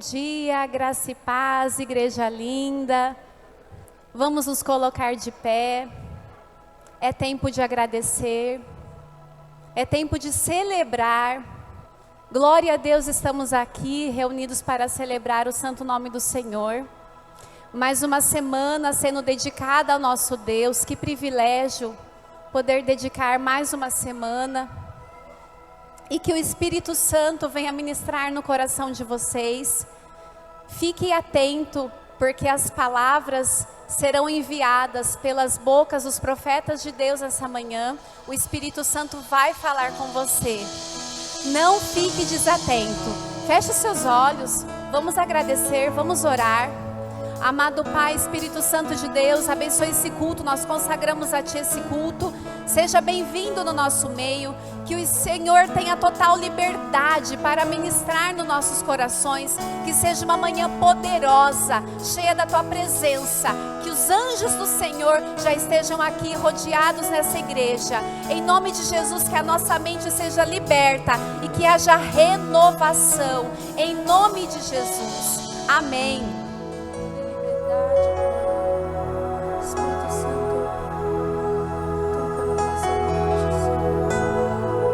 dia, graça e paz, igreja linda. Vamos nos colocar de pé. É tempo de agradecer. É tempo de celebrar. Glória a Deus, estamos aqui reunidos para celebrar o santo nome do Senhor. Mais uma semana sendo dedicada ao nosso Deus. Que privilégio poder dedicar mais uma semana. E que o Espírito Santo venha ministrar no coração de vocês. Fique atento, porque as palavras serão enviadas pelas bocas dos profetas de Deus essa manhã. O Espírito Santo vai falar com você. Não fique desatento. Feche seus olhos. Vamos agradecer, vamos orar. Amado Pai, Espírito Santo de Deus, abençoe esse culto. Nós consagramos a Ti esse culto. Seja bem-vindo no nosso meio. Que o Senhor tenha total liberdade para ministrar nos nossos corações. Que seja uma manhã poderosa, cheia da Tua presença. Que os anjos do Senhor já estejam aqui rodeados nessa igreja. Em nome de Jesus, que a nossa mente seja liberta e que haja renovação. Em nome de Jesus. Amém. Espírito Santo, toca no nosso mente, tudo está preparado,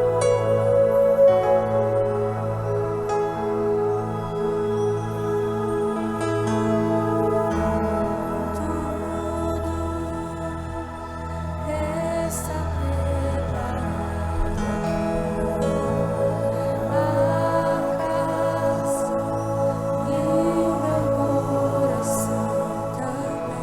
a casa e meu coração também.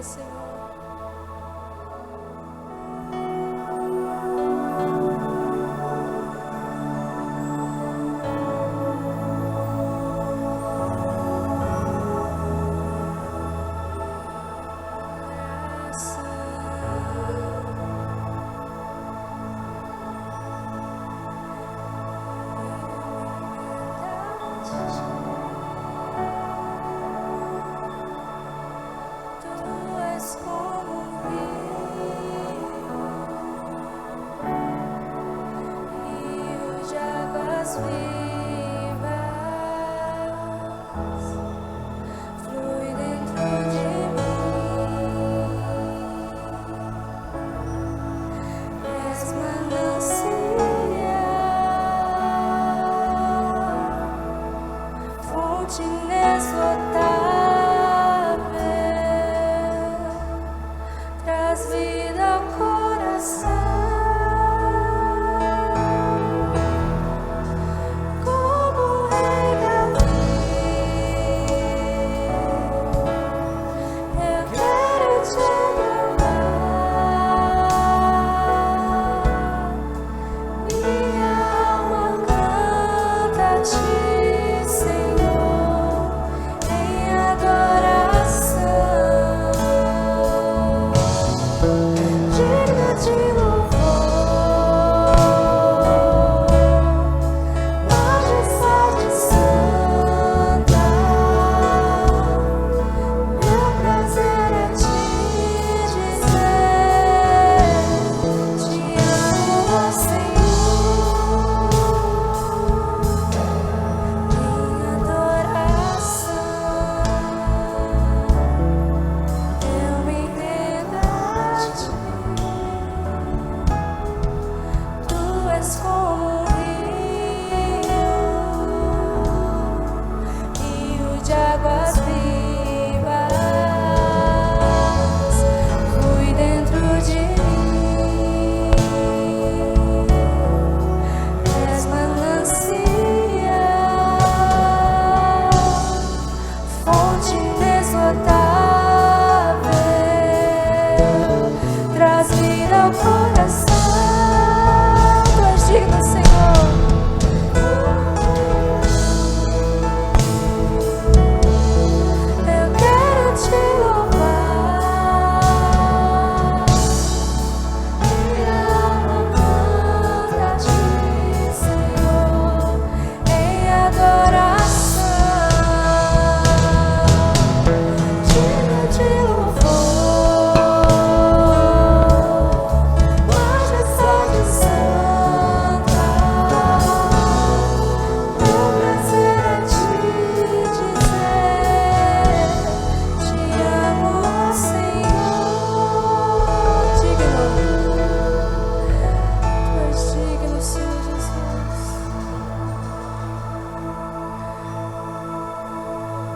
vida, Senhor.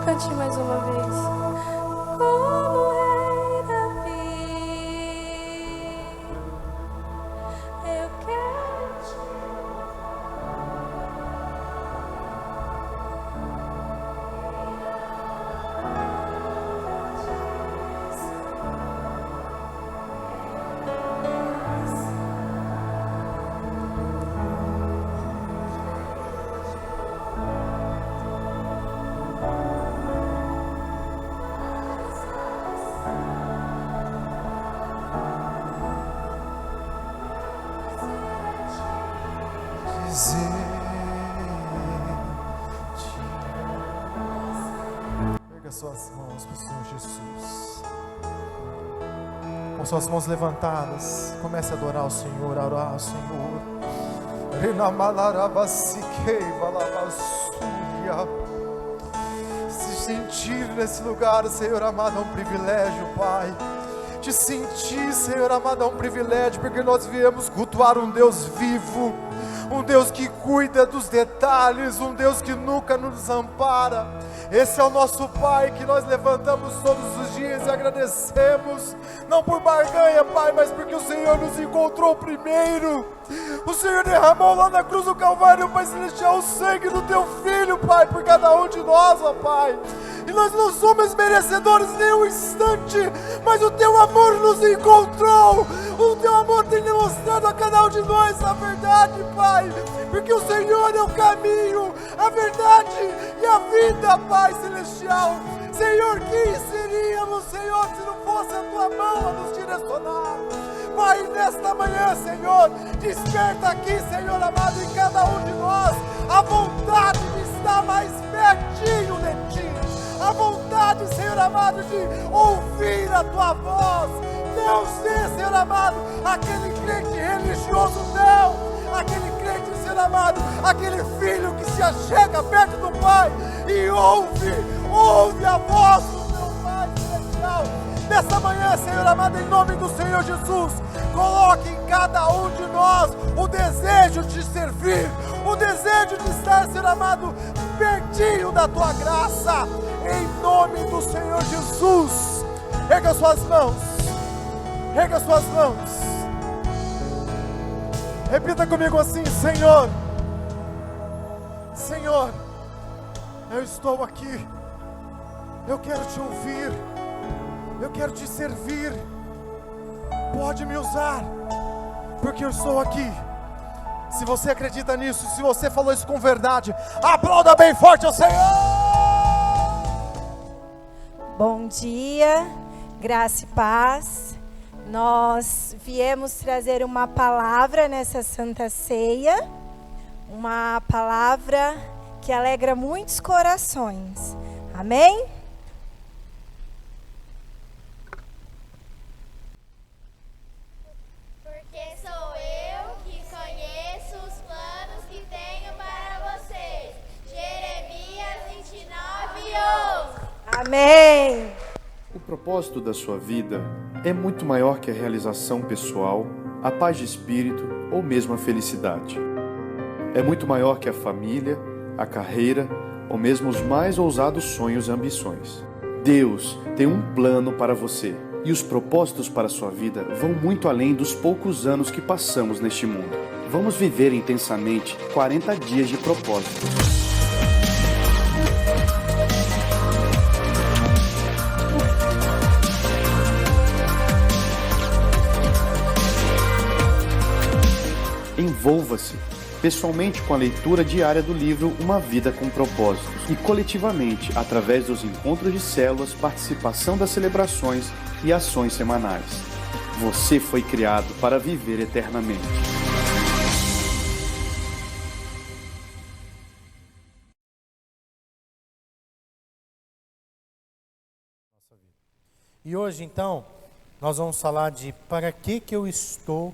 Cante mais uma vez. Como Rei Davi, eu quero te Erga suas mãos para o Senhor Jesus. Com suas mãos levantadas, comece a adorar o Senhor, a orar ao Senhor. Se sentir nesse lugar, Senhor amado, é um privilégio, Pai. Te sentir, Senhor amado, é um privilégio, porque nós viemos cultuar um Deus vivo, um Deus que cuida dos detalhes, um Deus que nunca nos desampara. Esse é o nosso Pai que nós levantamos todos os dias e agradecemos, não por barganha, Pai, mas porque o Senhor nos encontrou primeiro. O Senhor derramou lá na cruz do Calvário, Pai Celestial, o sangue do Teu Filho, Pai, por cada um de nós, ó Pai. E nós não somos merecedores nem um instante, mas o Teu amor nos encontrou, o Teu amor tem demonstrado a cada um de nós a verdade, Pai, porque o Senhor é o caminho, a verdade e a vida, Pai Celestial. Senhor, quem seríamos, Senhor, se não fosse a Tua mão a nos direcionar? Pai, nesta manhã, Senhor, desperta aqui, Senhor amado, em cada um de nós, a vontade de estar mais pertinho de Ti, a vontade, Senhor amado, de ouvir a Tua voz, não ser, Senhor amado, aquele crente religioso, não, aquele crente, Senhor amado, aquele filho que se achega perto do Pai e ouve a voz do Teu Pai Celestial. Nessa manhã, Senhor amado, em nome do Senhor Jesus, coloque em cada um de nós o desejo de servir, o desejo de estar, Senhor amado, pertinho da Tua graça, em nome do Senhor Jesus. Erga suas mãos, erga suas mãos, repita comigo assim: Senhor, Senhor, eu estou aqui, eu quero Te ouvir, eu quero Te servir, pode me usar, porque eu estou aqui. Se você acredita nisso, se você falou isso com verdade, aplauda bem forte ao Senhor. Bom dia, graça e paz. Nós viemos trazer uma palavra nessa Santa Ceia, uma palavra que alegra muitos corações. Amém? Amém. O propósito da sua vida é muito maior que a realização pessoal, a paz de espírito ou mesmo a felicidade. É muito maior que a família, a carreira ou mesmo os mais ousados sonhos e ambições. Deus tem um plano para você e os propósitos para a sua vida vão muito além dos poucos anos que passamos neste mundo. Vamos viver intensamente 40 dias de propósitos. Envolva-se pessoalmente com a leitura diária do livro Uma Vida com Propósitos e coletivamente através dos encontros de células, participação das celebrações e ações semanais. Você foi criado para viver eternamente. E hoje, então, nós vamos falar de para que eu estou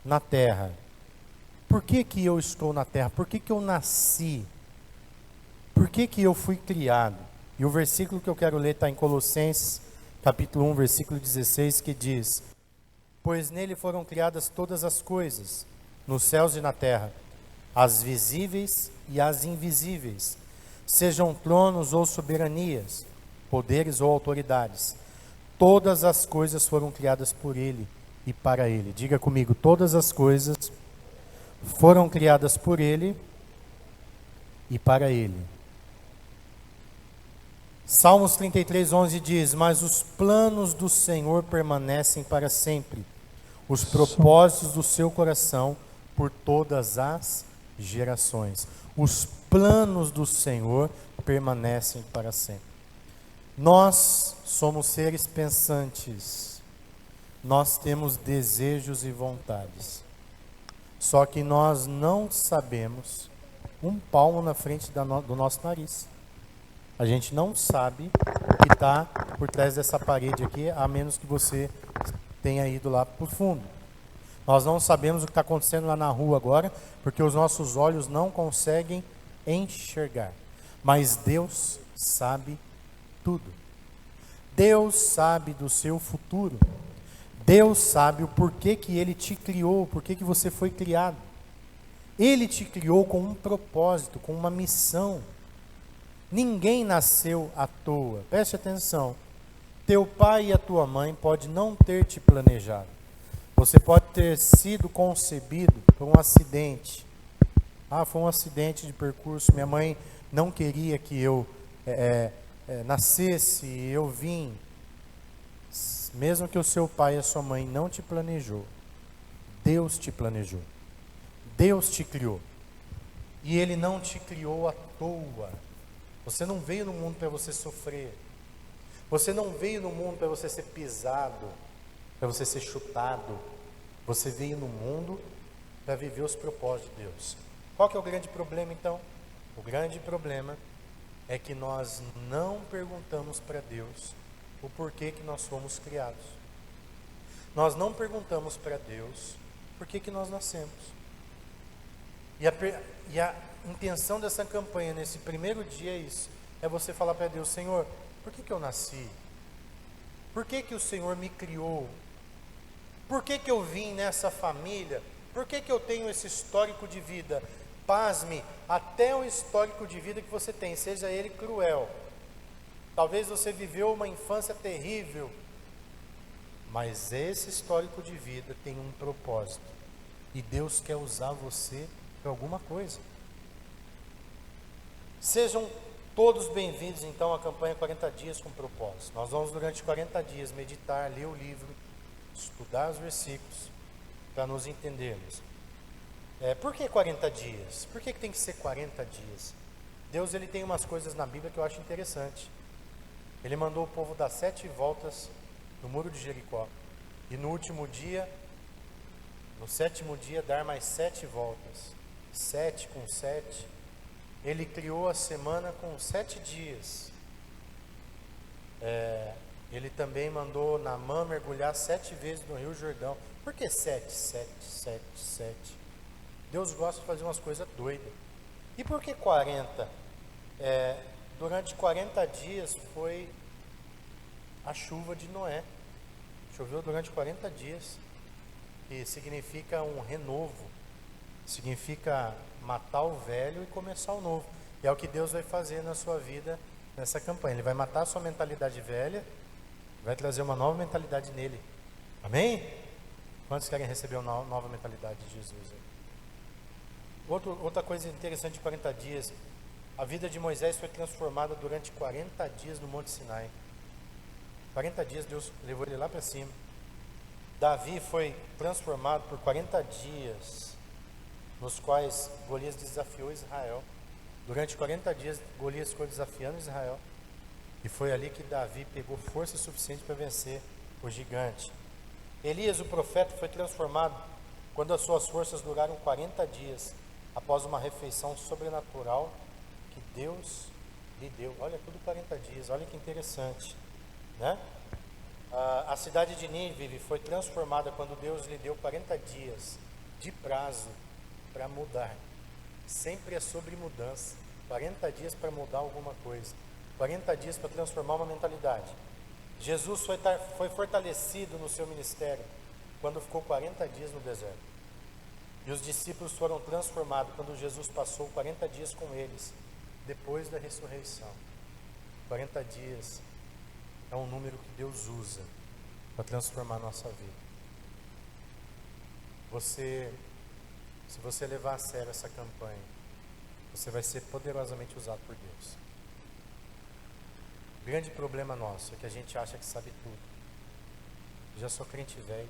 na Terra. Por que eu estou na Terra? Por que eu nasci? Por que eu fui criado? E o versículo que eu quero ler está em Colossenses, capítulo 1, versículo 16, que diz: Pois nele foram criadas todas as coisas, nos céus e na terra, as visíveis e as invisíveis, sejam tronos ou soberanias, poderes ou autoridades. Todas as coisas foram criadas por ele e para ele. Diga comigo: todas as coisas foram criadas por ele e para ele. Salmos 33:11 diz: Mas os planos do Senhor permanecem para sempre, os propósitos do seu coração por todas as gerações. Os planos do Senhor permanecem para sempre. Nós somos seres pensantes, nós temos desejos e vontades, só que nós não sabemos um palmo na frente do nosso nariz. A gente não sabe o que está por trás dessa parede aqui, a menos que você tenha ido lá para o fundo. Nós não sabemos o que está acontecendo lá na rua agora, porque os nossos olhos não conseguem enxergar. Mas Deus sabe tudo. Deus sabe do seu futuro. Deus sabe o porquê que Ele te criou, porquê que você foi criado. Ele te criou com um propósito, com uma missão. Ninguém nasceu à toa. Preste atenção. Teu pai e a tua mãe podem não ter te planejado. Você pode ter sido concebido por um acidente. Foi um acidente de percurso. Minha mãe não queria que eu nascesse, eu vim, mesmo que o seu pai e a sua mãe não te planejou, Deus te planejou. Deus te criou. E Ele não te criou à toa. Você não veio no mundo para você sofrer. Você não veio no mundo para você ser pisado, para você ser chutado. Você veio no mundo para viver os propósitos de Deus. Qual que é o grande problema então? O grande problema é que nós não perguntamos para Deus o porquê que nós fomos criados. Nós não perguntamos para Deus por que nós nascemos. E a intenção dessa campanha nesse primeiro dia é isso. É você falar para Deus: Senhor, por que eu nasci? Por que o Senhor me criou? Por que eu vim nessa família? Por que eu tenho esse histórico de vida? Pasme, até o histórico de vida que você tem, seja ele cruel. Talvez você viveu uma infância terrível, mas esse histórico de vida tem um propósito. E Deus quer usar você para alguma coisa. Sejam todos bem-vindos então à campanha 40 dias com propósito. Nós vamos durante 40 dias meditar, ler o livro, estudar os versículos, para nos entendermos. Por que 40 dias? Por que tem que ser 40 dias? Deus ele tem umas coisas na Bíblia que eu acho interessante. Ele mandou o povo dar 7 voltas no muro de Jericó. E no último dia, no 7º dia, dar mais 7 voltas. 7 com 7. Ele criou a semana com 7 dias. Ele também mandou Naamã mergulhar 7 vezes no Rio Jordão. Por que 7, 7, 7, 7? Deus gosta de fazer umas coisas doidas. E por que 40? Durante 40 dias foi a chuva de Noé. Choveu durante 40 dias. Que significa um renovo. Significa matar o velho e começar o novo. E é o que Deus vai fazer na sua vida nessa campanha. Ele vai matar a sua mentalidade velha, vai trazer uma nova mentalidade nele. Amém? Quantos querem receber uma nova mentalidade de Jesus? Outra coisa interessante de 40 dias, a vida de Moisés foi transformada durante 40 dias no Monte Sinai. 40 dias Deus levou ele lá para cima. Davi foi transformado por 40 dias, nos quais Golias desafiou Israel. Durante 40 dias Golias ficou desafiando Israel. E foi ali que Davi pegou força suficiente para vencer o gigante. Elias, o profeta, foi transformado quando as suas forças duraram 40 dias, após uma refeição sobrenatural que Deus lhe deu. Olha, tudo 40 dias, olha que interessante, né? A cidade de Nínive foi transformada quando Deus lhe deu 40 dias de prazo para mudar. Sempre é sobre mudança. 40 dias para mudar alguma coisa. 40 dias para transformar uma mentalidade. Jesus foi fortalecido no seu ministério quando ficou 40 dias no deserto. E os discípulos foram transformados quando Jesus passou 40 dias com eles, depois da ressurreição. 40 dias é um número que Deus usa para transformar a nossa vida. Se você levar a sério essa campanha, você vai ser poderosamente usado por Deus. O grande problema nosso é que a gente acha que sabe tudo. Eu já sou crente velho,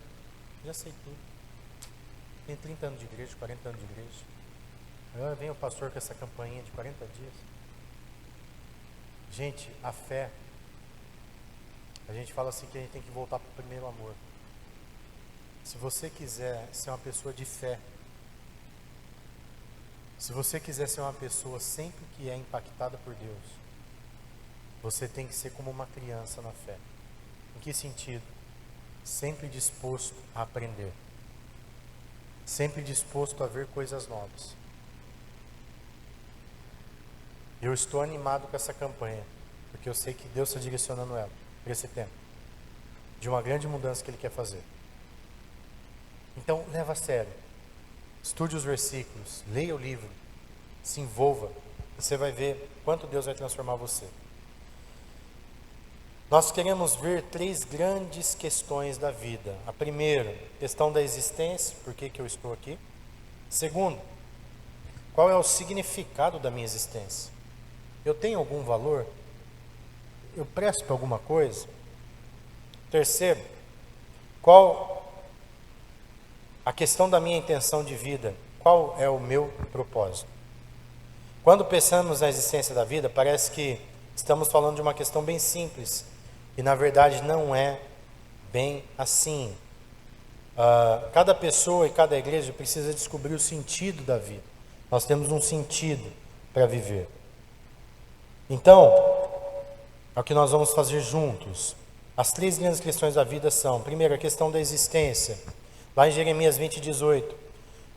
já sei tudo. Tenho 30 anos de igreja, 40 anos de igreja. Agora vem o pastor com essa campainha de 40 dias. Gente, a fé, a gente fala assim que a gente tem que voltar para o primeiro amor. Se você quiser ser uma pessoa de fé, se você quiser ser uma pessoa sempre que é impactada por Deus, você tem que ser como uma criança na fé. Em que sentido? Sempre disposto a aprender. Sempre disposto a ver coisas novas. Eu estou animado com essa campanha, porque eu sei que Deus está direcionando ela para esse tempo, de uma grande mudança que Ele quer fazer. Então, leva a sério. Estude os versículos, leia o livro, se envolva, e você vai ver quanto Deus vai transformar você. Nós queremos ver 3 grandes questões da vida. A primeira, questão da existência, por que eu estou aqui. Segundo, qual é o significado da minha existência? Eu tenho algum valor? eu presto para alguma coisa? Terceiro, qual a questão da minha intenção de vida? Qual é o meu propósito? Quando pensamos na existência da vida, parece que estamos falando de uma questão bem simples. E na verdade não é bem assim. Cada pessoa e cada igreja precisa descobrir o sentido da vida. Nós temos um sentido para viver. Então, é o que nós vamos fazer juntos. As 3 grandes questões da vida são: primeiro, a questão da existência. Lá em Jeremias 20:18.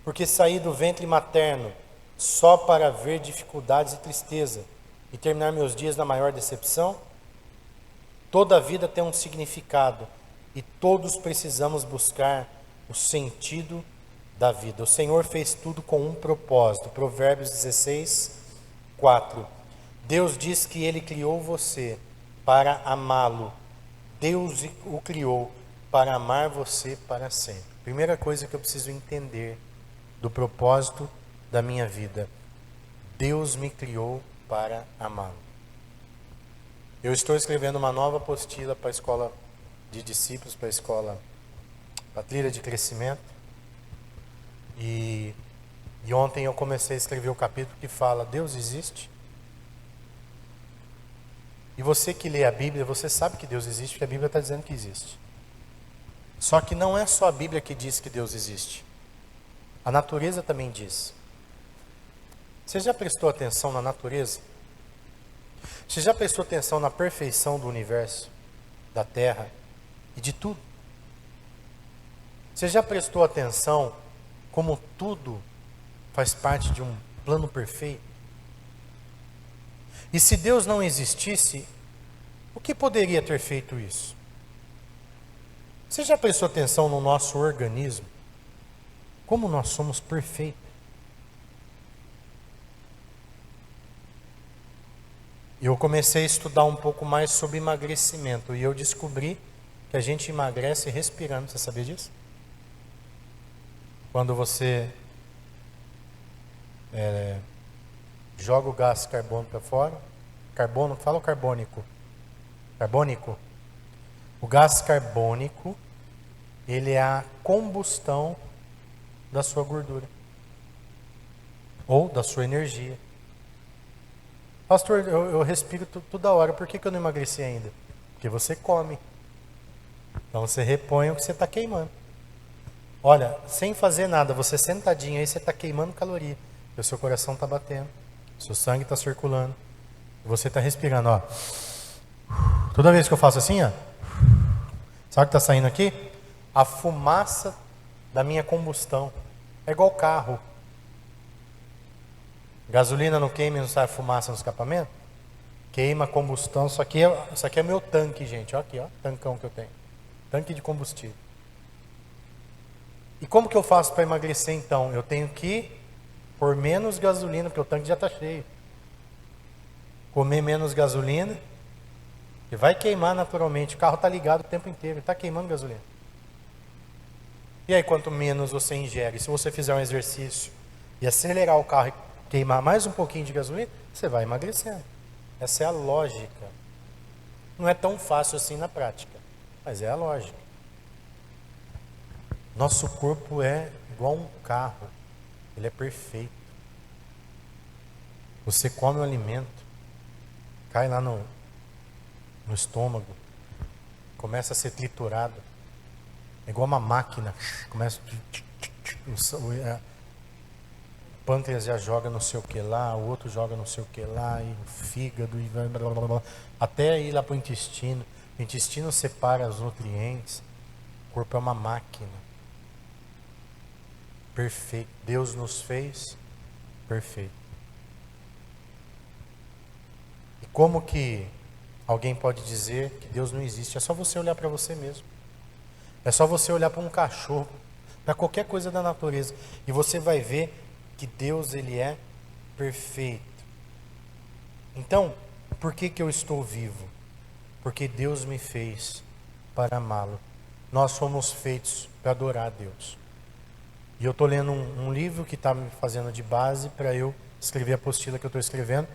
Porque saí do ventre materno só para ver dificuldades e tristeza e terminar meus dias na maior decepção? Toda vida tem um significado e todos precisamos buscar o sentido da vida. O Senhor fez tudo com um propósito. Provérbios 16:4. Deus diz que Ele criou você para amá-lo. Deus o criou para amar você para sempre. Primeira coisa que eu preciso entender do propósito da minha vida: Deus me criou para amá-lo. Eu estou escrevendo uma nova apostila para a escola de discípulos, para a trilha de crescimento. E ontem eu comecei a escrever o capítulo que fala: Deus existe? E você que lê a Bíblia, você sabe que Deus existe, porque a Bíblia está dizendo que existe. Só que não é só a Bíblia que diz que Deus existe. A natureza também diz. Você já prestou atenção na natureza? Você já prestou atenção na perfeição do universo, da terra e de tudo? Você já prestou atenção como tudo faz parte de um plano perfeito? E se Deus não existisse, o que poderia ter feito isso? Você já prestou atenção no nosso organismo? Como nós somos perfeitos? Eu comecei a estudar um pouco mais sobre emagrecimento e eu descobri que a gente emagrece respirando. Você sabia disso? Quando você joga o gás carbônico para fora, fala o carbônico. Carbônico. O gás carbônico, ele é a combustão da sua gordura ou da sua energia. Pastor, eu respiro toda hora, por que eu não emagreci ainda? Porque você come. Então você repõe o que você está queimando. Olha, sem fazer nada, você sentadinho aí, você está queimando caloria. O seu coração está batendo, o seu sangue está circulando, e você está respirando, ó. Toda vez que eu faço assim, ó, sabe o que está saindo aqui? A fumaça da minha combustão. É igual carro. Gasolina não queima e não sai fumaça no escapamento? Queima a combustão. Isso aqui é meu tanque, gente. Olha aqui, ó, tancão que eu tenho. Tanque de combustível. E como que eu faço para emagrecer então? Eu tenho que pôr menos gasolina, porque o tanque já está cheio. Comer menos gasolina. E vai queimar naturalmente. O carro está ligado o tempo inteiro. Está queimando gasolina. E aí, quanto menos você ingere, se você fizer um exercício e acelerar o carro e queimar mais um pouquinho de gasolina, você vai emagrecendo. Essa é a lógica. Não é tão fácil assim na prática, mas é a lógica. Nosso corpo é igual um carro. Ele é perfeito. Você come o alimento, cai lá no estômago, começa a ser triturado. É igual uma máquina. Começa o pâncreas já joga não sei o que lá, o outro joga não sei o que lá, e o fígado, e blá, blá, blá, até ir lá para o intestino. O intestino separa os nutrientes. O corpo é uma máquina. Perfeito. Deus nos fez perfeito. E como que alguém pode dizer que Deus não existe? É só você olhar para você mesmo. É só você olhar para um cachorro, para qualquer coisa da natureza, e você vai ver que Deus, ele é perfeito. Então, por que eu estou vivo? Porque Deus me fez para amá-lo. Nós fomos feitos para adorar a Deus. E eu estou lendo um livro que está me fazendo de base para eu escrever a apostila que eu estou escrevendo.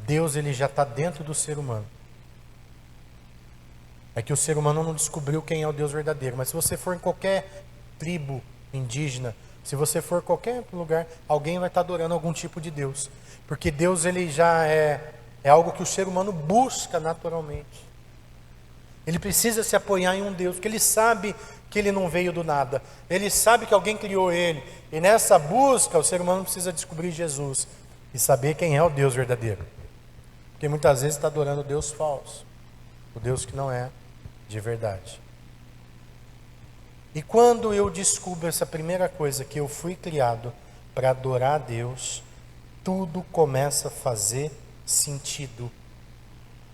Deus ele já está dentro do ser humano. É que o ser humano não descobriu quem é o Deus verdadeiro. Mas se você for em qualquer tribo indígena, se você for em qualquer lugar, alguém vai estar adorando algum tipo de Deus. Porque Deus ele já é algo que o ser humano busca naturalmente. Ele precisa se apoiar em um Deus, porque ele sabe que ele não veio do nada. Ele sabe que alguém criou ele. E nessa busca, o ser humano precisa descobrir Jesus e saber quem é o Deus verdadeiro. Porque muitas vezes está adorando o Deus falso, o Deus que não é de verdade. E quando eu descubro essa primeira coisa, que eu fui criado para adorar a Deus, tudo começa a fazer sentido.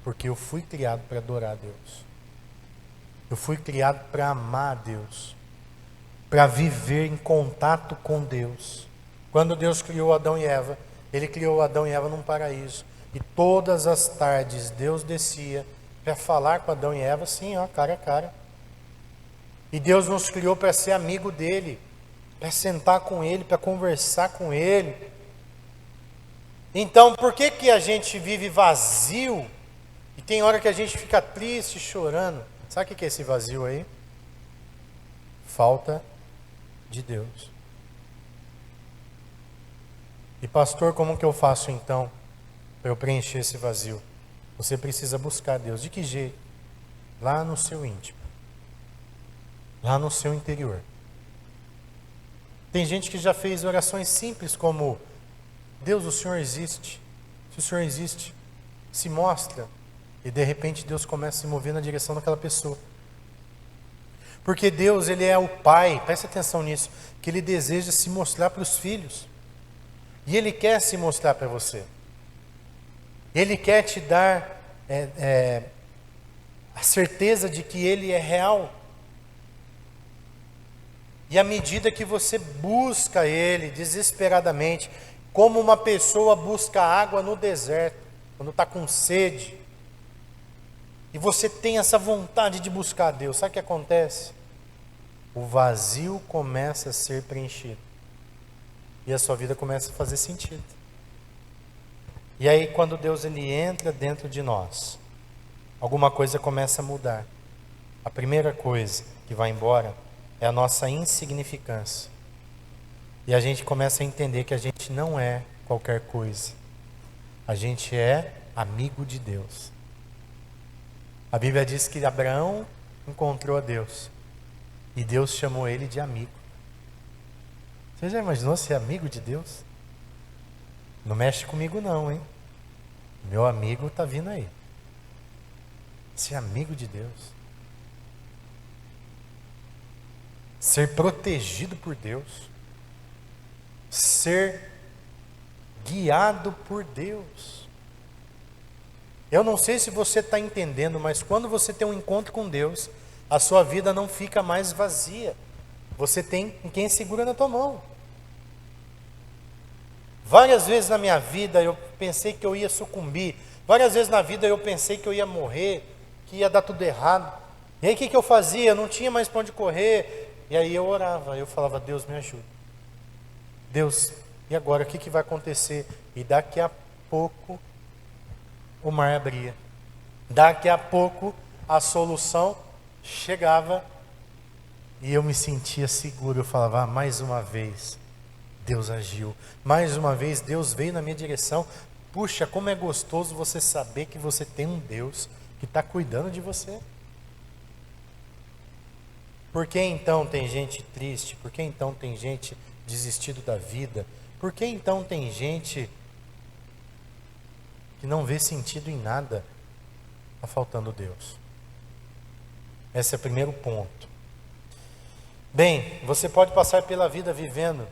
Porque eu fui criado para adorar a Deus. Eu fui criado para amar a Deus, para viver em contato com Deus. Quando Deus criou Adão e Eva, Ele criou Adão e Eva num paraíso. E todas as tardes Deus descia para falar com Adão e Eva, assim, ó, cara a cara. E Deus nos criou para ser amigo dele, para sentar com ele, para conversar com ele. Então, por que a gente vive vazio? E tem hora que a gente fica triste, chorando. Sabe o que é esse vazio aí? Falta de Deus. E pastor, como que eu faço então para eu preencher esse vazio? Você precisa buscar Deus. De que jeito? Lá no seu íntimo. Lá no seu interior. Tem gente que já fez orações simples como: Deus, o Senhor existe. Se o Senhor existe, se mostra. E de repente Deus começa a se mover na direção daquela pessoa. Porque Deus, Ele é o Pai, presta atenção nisso, que Ele deseja se mostrar para os filhos. E Ele quer se mostrar para você. Ele quer te dar a certeza de que Ele é real. E à medida que você busca Ele desesperadamente, como uma pessoa busca água no deserto, quando está com sede, e você tem essa vontade de buscar a Deus, sabe o que acontece? O vazio começa a ser preenchido. E a sua vida começa a fazer sentido. E aí quando Deus ele entra dentro de nós, alguma coisa começa a mudar. A primeira coisa que vai embora é a nossa insignificância. E a gente começa a entender que a gente não é qualquer coisa. A gente é amigo de Deus. A Bíblia diz que Abraão encontrou a Deus. E Deus chamou ele de amigo. Você já imaginou ser amigo de Deus? Não mexe comigo não, hein? Meu amigo está vindo aí. Ser amigo de Deus. Ser protegido por Deus. Ser guiado por Deus. Eu não sei se você está entendendo, mas quando você tem um encontro com Deus, a sua vida não fica mais vazia. Você tem quem segura na tua mão. Várias vezes na minha vida eu pensei que eu ia sucumbir. Várias vezes na vida eu pensei que eu ia morrer, que ia dar tudo errado. E aí o que eu fazia? Eu não tinha mais para onde correr. E aí eu orava, eu falava: Deus, me ajuda. Deus, e agora o que vai acontecer? E daqui a pouco o mar abria. Daqui a pouco a solução chegava e eu me sentia seguro. Eu falava: mais uma vez Deus agiu, mais uma vez Deus veio na minha direção. Puxa, como é gostoso você saber que você tem um Deus que está cuidando de você. Por que então tem gente triste? Por que então tem gente desistido da vida? Por que então tem gente que não vê sentido em nada? Está faltando Deus. Esse é o primeiro ponto. Bem, você pode passar pela vida vivendo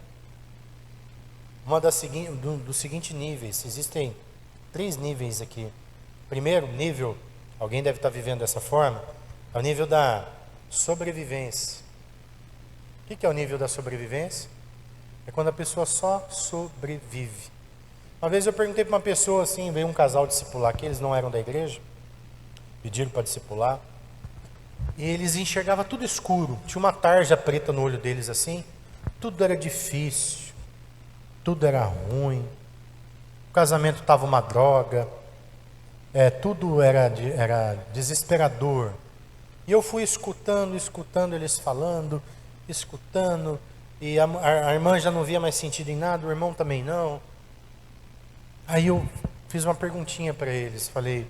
dos seguintes níveis. Existem 3 níveis aqui. Primeiro nível, alguém deve estar vivendo dessa forma, é o nível da sobrevivência. O que é o nível da sobrevivência? É quando a pessoa só sobrevive. Uma vez eu perguntei para uma pessoa assim, veio um casal discipular aqui, eles não eram da igreja, pediram para discipular, e eles enxergavam tudo escuro, tinha uma tarja preta no olho deles assim, tudo era difícil, tudo era ruim, o casamento estava uma droga, tudo era desesperador. E eu fui escutando eles falando, escutando, e a irmã já não via mais sentido em nada, o irmão também não. Aí eu fiz uma perguntinha para eles, falei: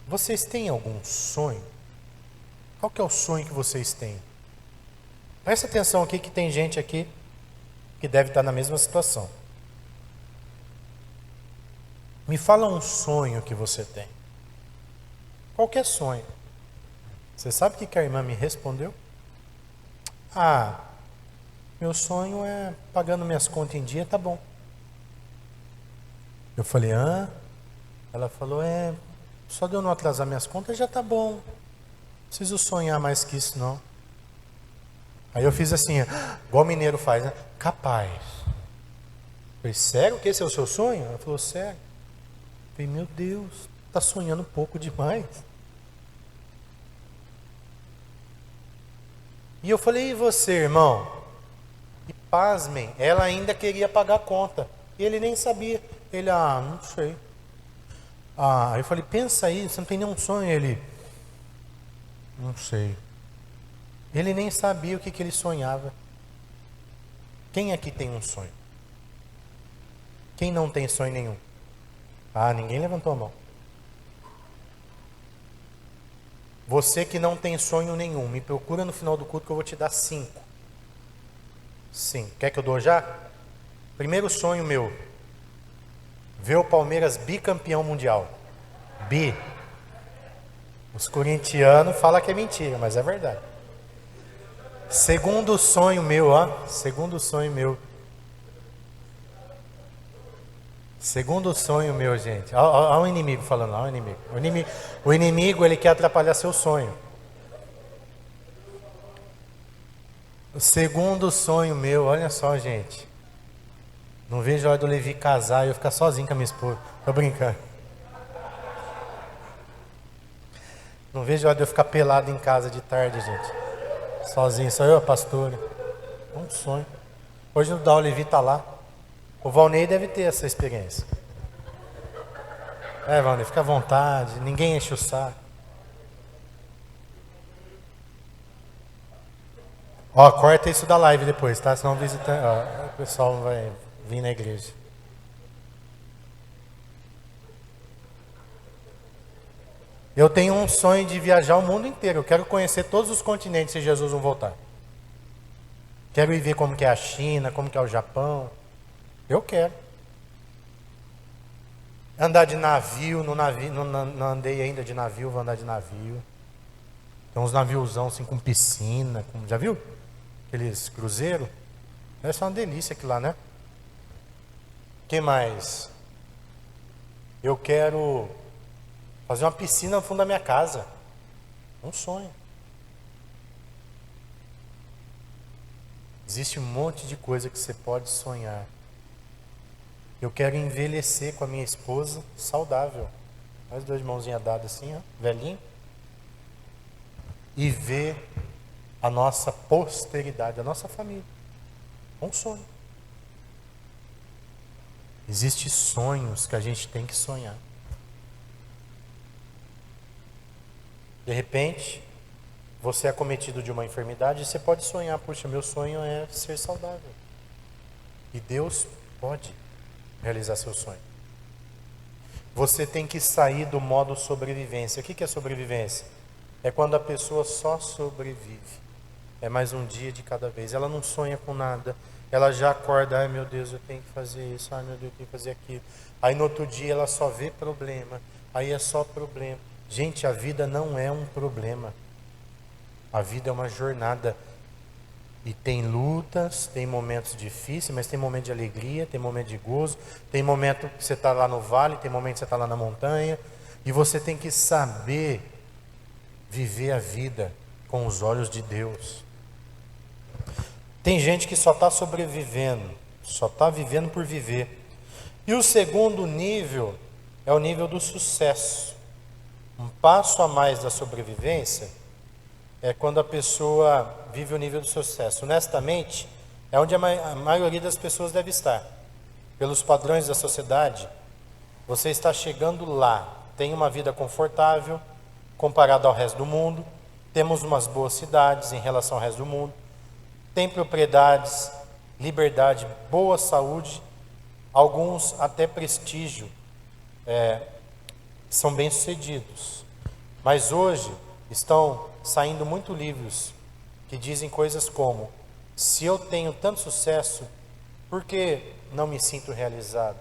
vocês têm algum sonho? Qual que é o sonho que vocês têm? Presta atenção aqui que tem gente aqui que deve estar na mesma situação. Me fala um sonho que você tem. Qualquer sonho. Você sabe o que a irmã me respondeu? Meu sonho é pagando minhas contas em dia, tá bom. Eu falei, Ela falou, só de eu não atrasar minhas contas já tá bom. Não preciso sonhar mais que isso, não. Aí eu fiz assim, igual o mineiro faz, né? Capaz. Eu falei, sério que esse é o seu sonho? Ela falou, sério. Eu falei, meu Deus, tá sonhando um pouco demais. E eu falei, e você, irmão? E pasmem, ela ainda queria pagar a conta. E ele nem sabia. Ele, não sei. Aí eu falei, pensa aí, você não tem nenhum sonho? Ele, não sei. Ele nem sabia o que ele sonhava. Quem aqui tem um sonho? Quem não tem sonho nenhum? Ninguém levantou a mão. Você que não tem sonho nenhum, me procura no final do culto que eu vou te dar 5. Sim. Quer que eu dou já? Primeiro sonho meu: ver o Palmeiras bicampeão mundial. Os corintianos falam que é mentira, mas é verdade. Segundo sonho meu, Segundo sonho meu, gente. Olha o inimigo falando, olha o inimigo. O inimigo, ele quer atrapalhar seu sonho. O segundo sonho meu, olha só, gente. Não vejo a hora do Levi casar e eu ficar sozinho com a minha esposa. Tô brincando. Não vejo a hora de eu ficar pelado em casa de tarde, gente. Sozinho, só eu, a pastora. É um sonho. Hoje o Levi tá lá. O Valnei deve ter essa experiência. Valnei, fica à vontade, ninguém enche o saco. Corta isso da live depois, tá? Senão o pessoal não vai vir na igreja. Eu tenho um sonho de viajar o mundo inteiro. Eu quero conhecer todos os continentes se Jesus não voltar. Quero ir ver como que é a China, como que é o Japão. Eu quero. Andar de navio, não andei ainda de navio, vou andar de navio. Tem uns naviozão assim com piscina, já viu? Aqueles cruzeiros. Deve ser uma delícia aquilo lá, né? O que mais? Eu quero fazer uma piscina no fundo da minha casa. Um sonho. Existe um monte de coisa que você pode sonhar. Eu quero envelhecer com a minha esposa saudável. As duas mãozinhas dadas assim, velhinho. E ver a nossa posteridade, a nossa família. Um sonho. Existem sonhos que a gente tem que sonhar. De repente, você é acometido de uma enfermidade e você pode sonhar, puxa, meu sonho é ser saudável. E Deus pode realizar seu sonho. Você tem que sair do modo sobrevivência. O que é sobrevivência? É quando a pessoa só sobrevive. É mais um dia de cada vez. Ela não sonha com nada. Ela já acorda, ai meu Deus, eu tenho que fazer isso, ai meu Deus, eu tenho que fazer aquilo. Aí no outro dia ela só vê problema. Aí é só problema. Gente, a vida não é um problema. A vida é uma jornada. E tem lutas, tem momentos difíceis, mas tem momento de alegria, tem momento de gozo, tem momento que você está lá no vale, tem momento que você está lá na montanha. E você tem que saber viver a vida com os olhos de Deus. Tem gente que só está sobrevivendo, só está vivendo por viver. E o segundo nível é o nível do sucesso. Um passo a mais da sobrevivência é quando a pessoa vive o nível do sucesso. Honestamente, é onde a maioria das pessoas deve estar. Pelos padrões da sociedade, você está chegando lá. tem uma vida confortável comparado ao resto do mundo, temos umas boas cidades em relação ao resto do mundo, tem propriedades, liberdade, boa saúde, alguns até prestígio, são bem-sucedidos. Mas hoje estão saindo muitos livros que dizem coisas como: se eu tenho tanto sucesso, por que não me sinto realizado?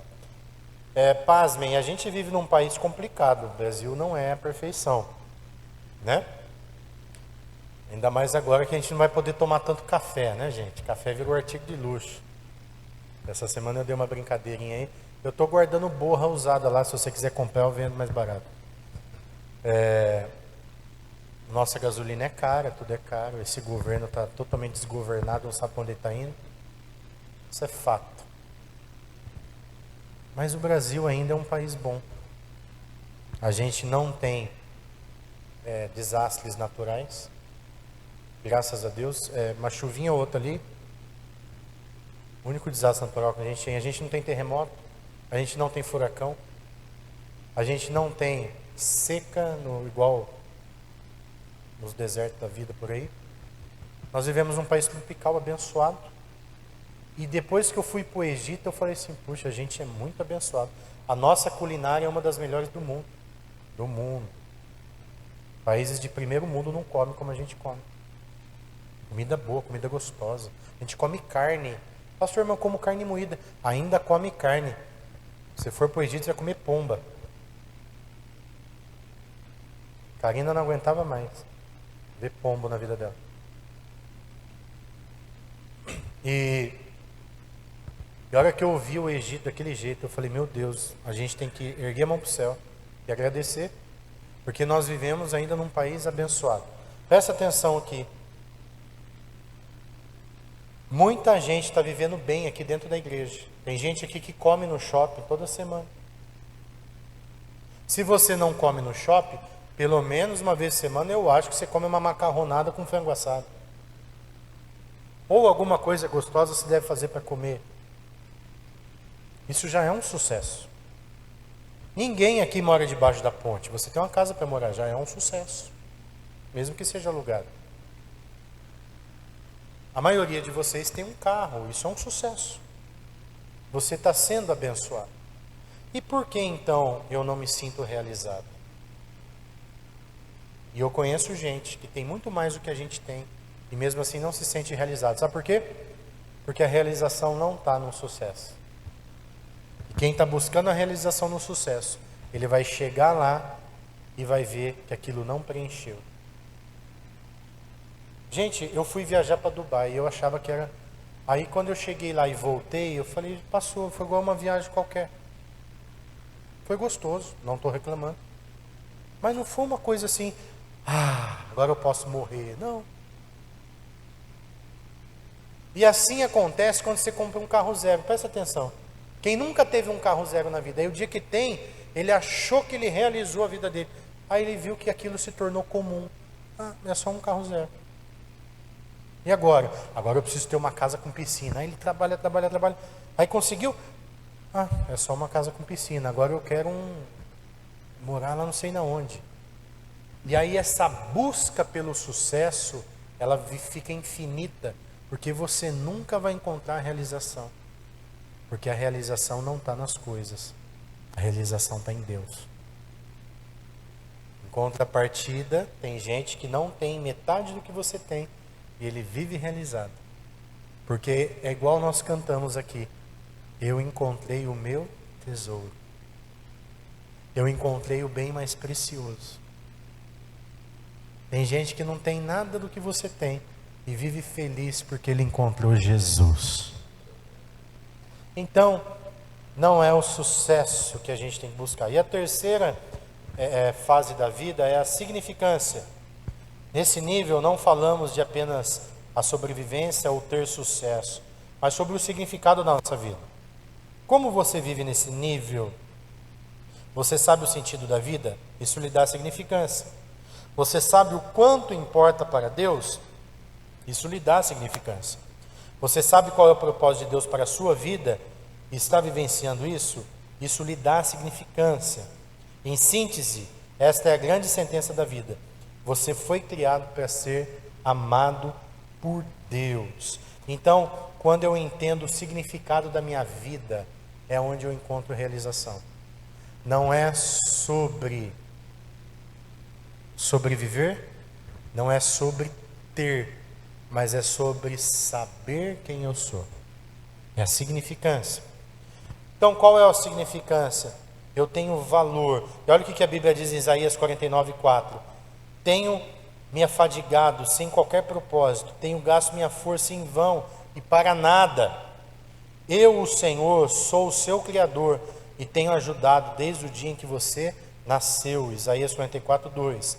Pasmem, a gente vive num país complicado, o Brasil não é a perfeição, né? Ainda mais agora que a gente não vai poder tomar tanto café, né, gente? Café virou artigo de luxo. Essa semana eu dei uma brincadeirinha aí. Eu estou guardando borra usada lá, se você quiser comprar eu vendo mais barato. Nossa gasolina é cara, tudo é caro. Esse governo está totalmente desgovernado, não sabe para onde está indo. Isso é fato. Mas o Brasil ainda é um país bom. A gente não tem desastres naturais. Graças a Deus. Uma chuvinha ou outra ali. O único desastre natural que a gente não tem terremoto, a gente não tem furacão, a gente não tem seca igual nos desertos da vida por aí. Nós vivemos num país tropical abençoado. E depois que eu fui para o Egito, eu falei assim: puxa, a gente é muito abençoado. A nossa culinária é uma das melhores do mundo. Do mundo. Países de primeiro mundo não comem como a gente come. Comida boa, comida gostosa. A gente come carne. Pastor, irmão, eu como carne moída. Ainda come carne. Se for para o Egito, você vai comer pomba. Karina não aguentava mais ver pombo na vida dela. E a hora que eu ouvi o Egito daquele jeito, eu falei: meu Deus, a gente tem que erguer a mão para o céu e agradecer, porque nós vivemos ainda num país abençoado. Presta atenção aqui. Muita gente está vivendo bem aqui dentro da igreja. Tem gente aqui que come no shopping toda semana. Se você não come no shopping, pelo menos uma vez por semana, eu acho que você come uma macarronada com frango assado. Ou alguma coisa gostosa você deve fazer para comer. Isso já é um sucesso. Ninguém aqui mora debaixo da ponte. Você tem uma casa para morar, já é um sucesso. Mesmo que seja alugado. A maioria de vocês tem um carro, isso é um sucesso. Você está sendo abençoado. E por que então eu não me sinto realizado? E eu conheço gente que tem muito mais do que a gente tem e mesmo assim não se sente realizado. Sabe por quê? Porque a realização não está no sucesso. E quem está buscando a realização no sucesso, ele vai chegar lá e vai ver que aquilo não preencheu. Gente, eu fui viajar para Dubai e eu achava que era... Aí quando eu cheguei lá e voltei, eu falei: passou, foi igual uma viagem qualquer. Foi gostoso, não estou reclamando. Mas não foi uma coisa assim: agora eu posso morrer. Não. E assim acontece quando você compra um carro zero. Presta atenção. Quem nunca teve um carro zero na vida, aí o dia que tem, ele achou que ele realizou a vida dele. Aí ele viu que aquilo se tornou comum. É só um carro zero. E agora? Agora eu preciso ter uma casa com piscina. Aí ele trabalha. Aí conseguiu? É só uma casa com piscina. Agora eu quero morar lá não sei na onde. E aí essa busca pelo sucesso, ela fica infinita. Porque você nunca vai encontrar a realização. Porque a realização não está nas coisas. A realização está em Deus. Em contrapartida, tem gente que não tem metade do que você tem. E ele vive realizado. Porque é igual nós cantamos aqui: eu encontrei o meu tesouro. Eu encontrei o bem mais precioso. Tem gente que não tem nada do que você tem e vive feliz porque ele encontrou Jesus. Então, não é o sucesso que a gente tem que buscar. E a terceira fase da vida é a significância. Nesse nível não falamos de apenas a sobrevivência ou ter sucesso, mas sobre o significado da nossa vida. Como você vive nesse nível? Você sabe o sentido da vida? Isso lhe dá significância. Você sabe o quanto importa para Deus? Isso lhe dá significância. Você sabe qual é o propósito de Deus para a sua vida? E está vivenciando isso? Isso lhe dá significância. Em síntese, esta é a grande sentença da vida. Você foi criado para ser amado por Deus. Então, quando eu entendo o significado da minha vida, é onde eu encontro realização. Não é sobre sobreviver, não é sobre ter, mas é sobre saber quem eu sou. É a significância. Então, qual é a significância? Eu tenho valor. E olha o que a Bíblia diz em Isaías 49:4. Tenho me afadigado sem qualquer propósito, tenho gasto minha força em vão e para nada. Eu, o Senhor, sou o seu Criador e tenho ajudado desde o dia em que você nasceu. Isaías 44:2.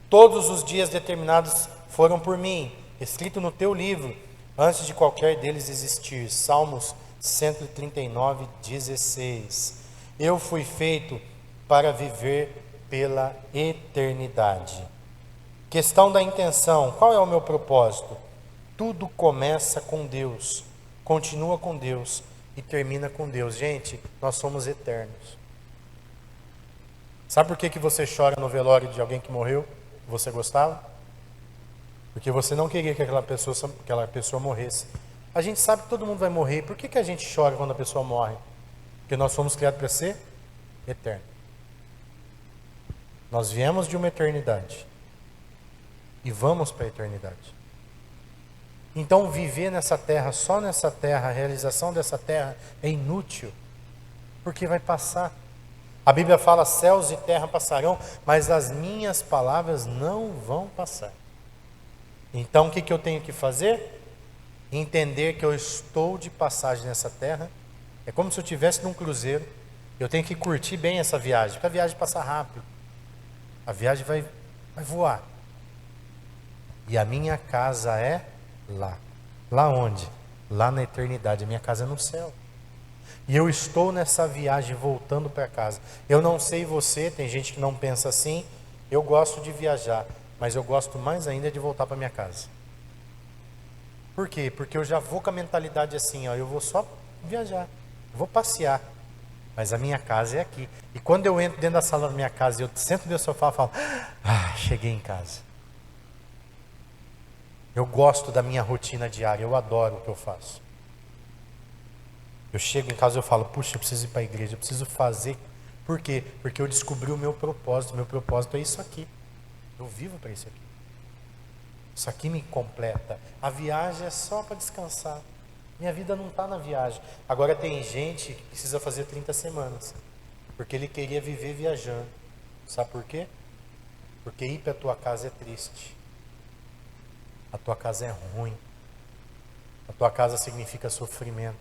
Todos os dias determinados foram por mim, escrito no teu livro, antes de qualquer deles existir. Salmos 139:16. Eu fui feito para viver pela eternidade. Questão da intenção. Qual é o meu propósito? Tudo começa com Deus, continua com Deus e termina com Deus. Gente, nós somos eternos. Sabe por que você chora no velório de alguém que morreu? Você gostava? Porque você não queria que aquela pessoa morresse. A gente sabe que todo mundo vai morrer. Por que a gente chora quando a pessoa morre? Porque nós fomos criados para ser eterno. Nós viemos de uma eternidade e vamos para a eternidade. Então viver nessa terra, só nessa terra, a realização dessa terra é inútil, porque vai passar. A Bíblia fala: céus e terra passarão, mas as minhas palavras não vão passar. Então o que eu tenho que fazer? Entender que eu estou de passagem nessa terra. É como se eu estivesse num cruzeiro. Eu tenho que curtir bem essa viagem, porque a viagem passa rápido. A viagem vai voar. E a minha casa é lá. Lá onde? Lá na eternidade. A minha casa é no céu. E eu estou nessa viagem voltando para casa. Eu não sei você, tem gente que não pensa assim. Eu gosto de viajar, mas eu gosto mais ainda de voltar para minha casa. Por quê? Porque eu já vou com a mentalidade assim, ó, eu vou só viajar, eu vou passear, mas a minha casa é aqui. E quando eu entro dentro da sala da minha casa e eu sento no meu sofá e falo: cheguei em casa. Eu gosto da minha rotina diária, eu adoro o que eu faço. Eu chego em casa e eu falo: puxa, eu preciso ir para a igreja, eu preciso fazer. Por quê? Porque eu descobri o meu propósito. Meu propósito é isso aqui. Eu vivo para isso aqui. Isso aqui me completa. A viagem é só para descansar. Minha vida não está na viagem. Agora tem gente que precisa fazer 30 semanas, porque ele queria viver viajando. Sabe por quê? Porque ir para a tua casa é triste. A tua casa é ruim. A tua casa significa sofrimento.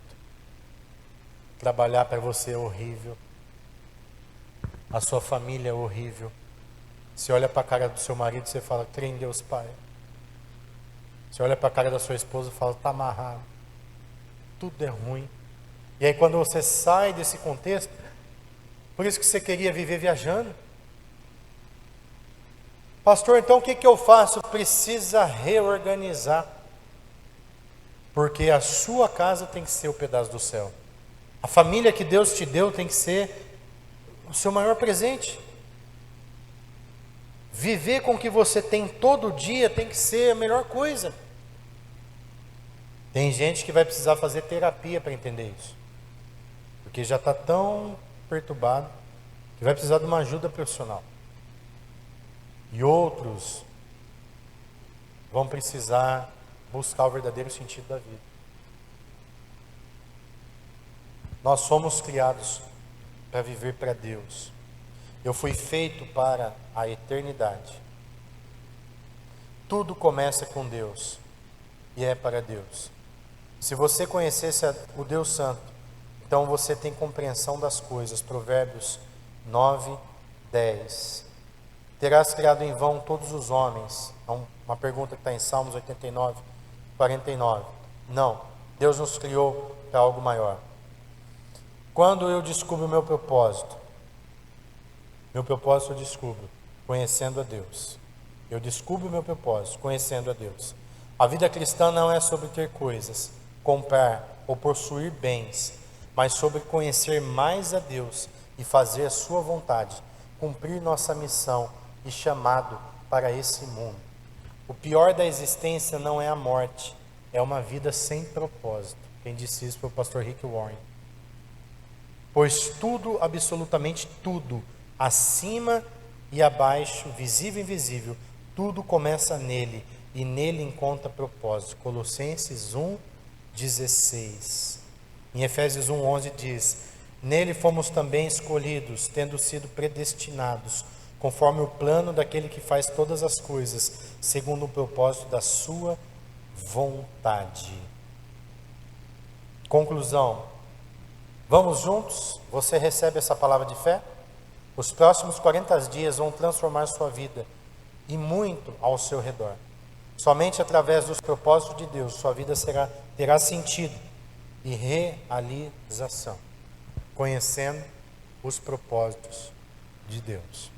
Trabalhar para você é horrível. A sua família é horrível. Você olha para a cara do seu marido e você fala: crê em Deus Pai. Você olha para a cara da sua esposa e fala: está amarrado. Tudo é ruim. E aí quando você sai desse contexto, por isso que você queria viver viajando. Pastor, então o que eu faço? Precisa reorganizar. Porque a sua casa tem que ser o pedaço do céu. A família que Deus te deu tem que ser o seu maior presente. Viver com o que você tem todo dia tem que ser a melhor coisa. Tem gente que vai precisar fazer terapia para entender isso. Porque já está tão perturbado que vai precisar de uma ajuda profissional. E outros vão precisar buscar o verdadeiro sentido da vida. Nós somos criados para viver para Deus. Eu fui feito para a eternidade. Tudo começa com Deus e é para Deus. Se você conhecesse o Deus Santo, então você tem compreensão das coisas. Provérbios 9:10. Terás criado em vão todos os homens. É uma pergunta que está em Salmos 89:49. Não, Deus nos criou para algo maior. Quando eu descubro o meu propósito eu descubro conhecendo a Deus. Eu descubro o meu propósito conhecendo a Deus. A vida cristã não é sobre ter coisas, comprar ou possuir bens, mas sobre conhecer mais a Deus e fazer a sua vontade. cumprir nossa missão e chamado para esse mundo. O pior da existência não é a morte, é uma vida sem propósito. Quem disse isso foi o pastor Rick Warren. Pois tudo, absolutamente tudo, acima e abaixo, visível e invisível, tudo começa nele e nele encontra propósito. Colossenses 1:16. Em Efésios 1:11 diz: nele fomos também escolhidos, tendo sido predestinados, conforme o plano daquele que faz todas as coisas, segundo o propósito da sua vontade. Conclusão. Vamos juntos? Você recebe essa palavra de fé? Os próximos 40 dias vão transformar sua vida e muito ao seu redor. Somente através dos propósitos de Deus, sua vida terá sentido e realização, conhecendo os propósitos de Deus.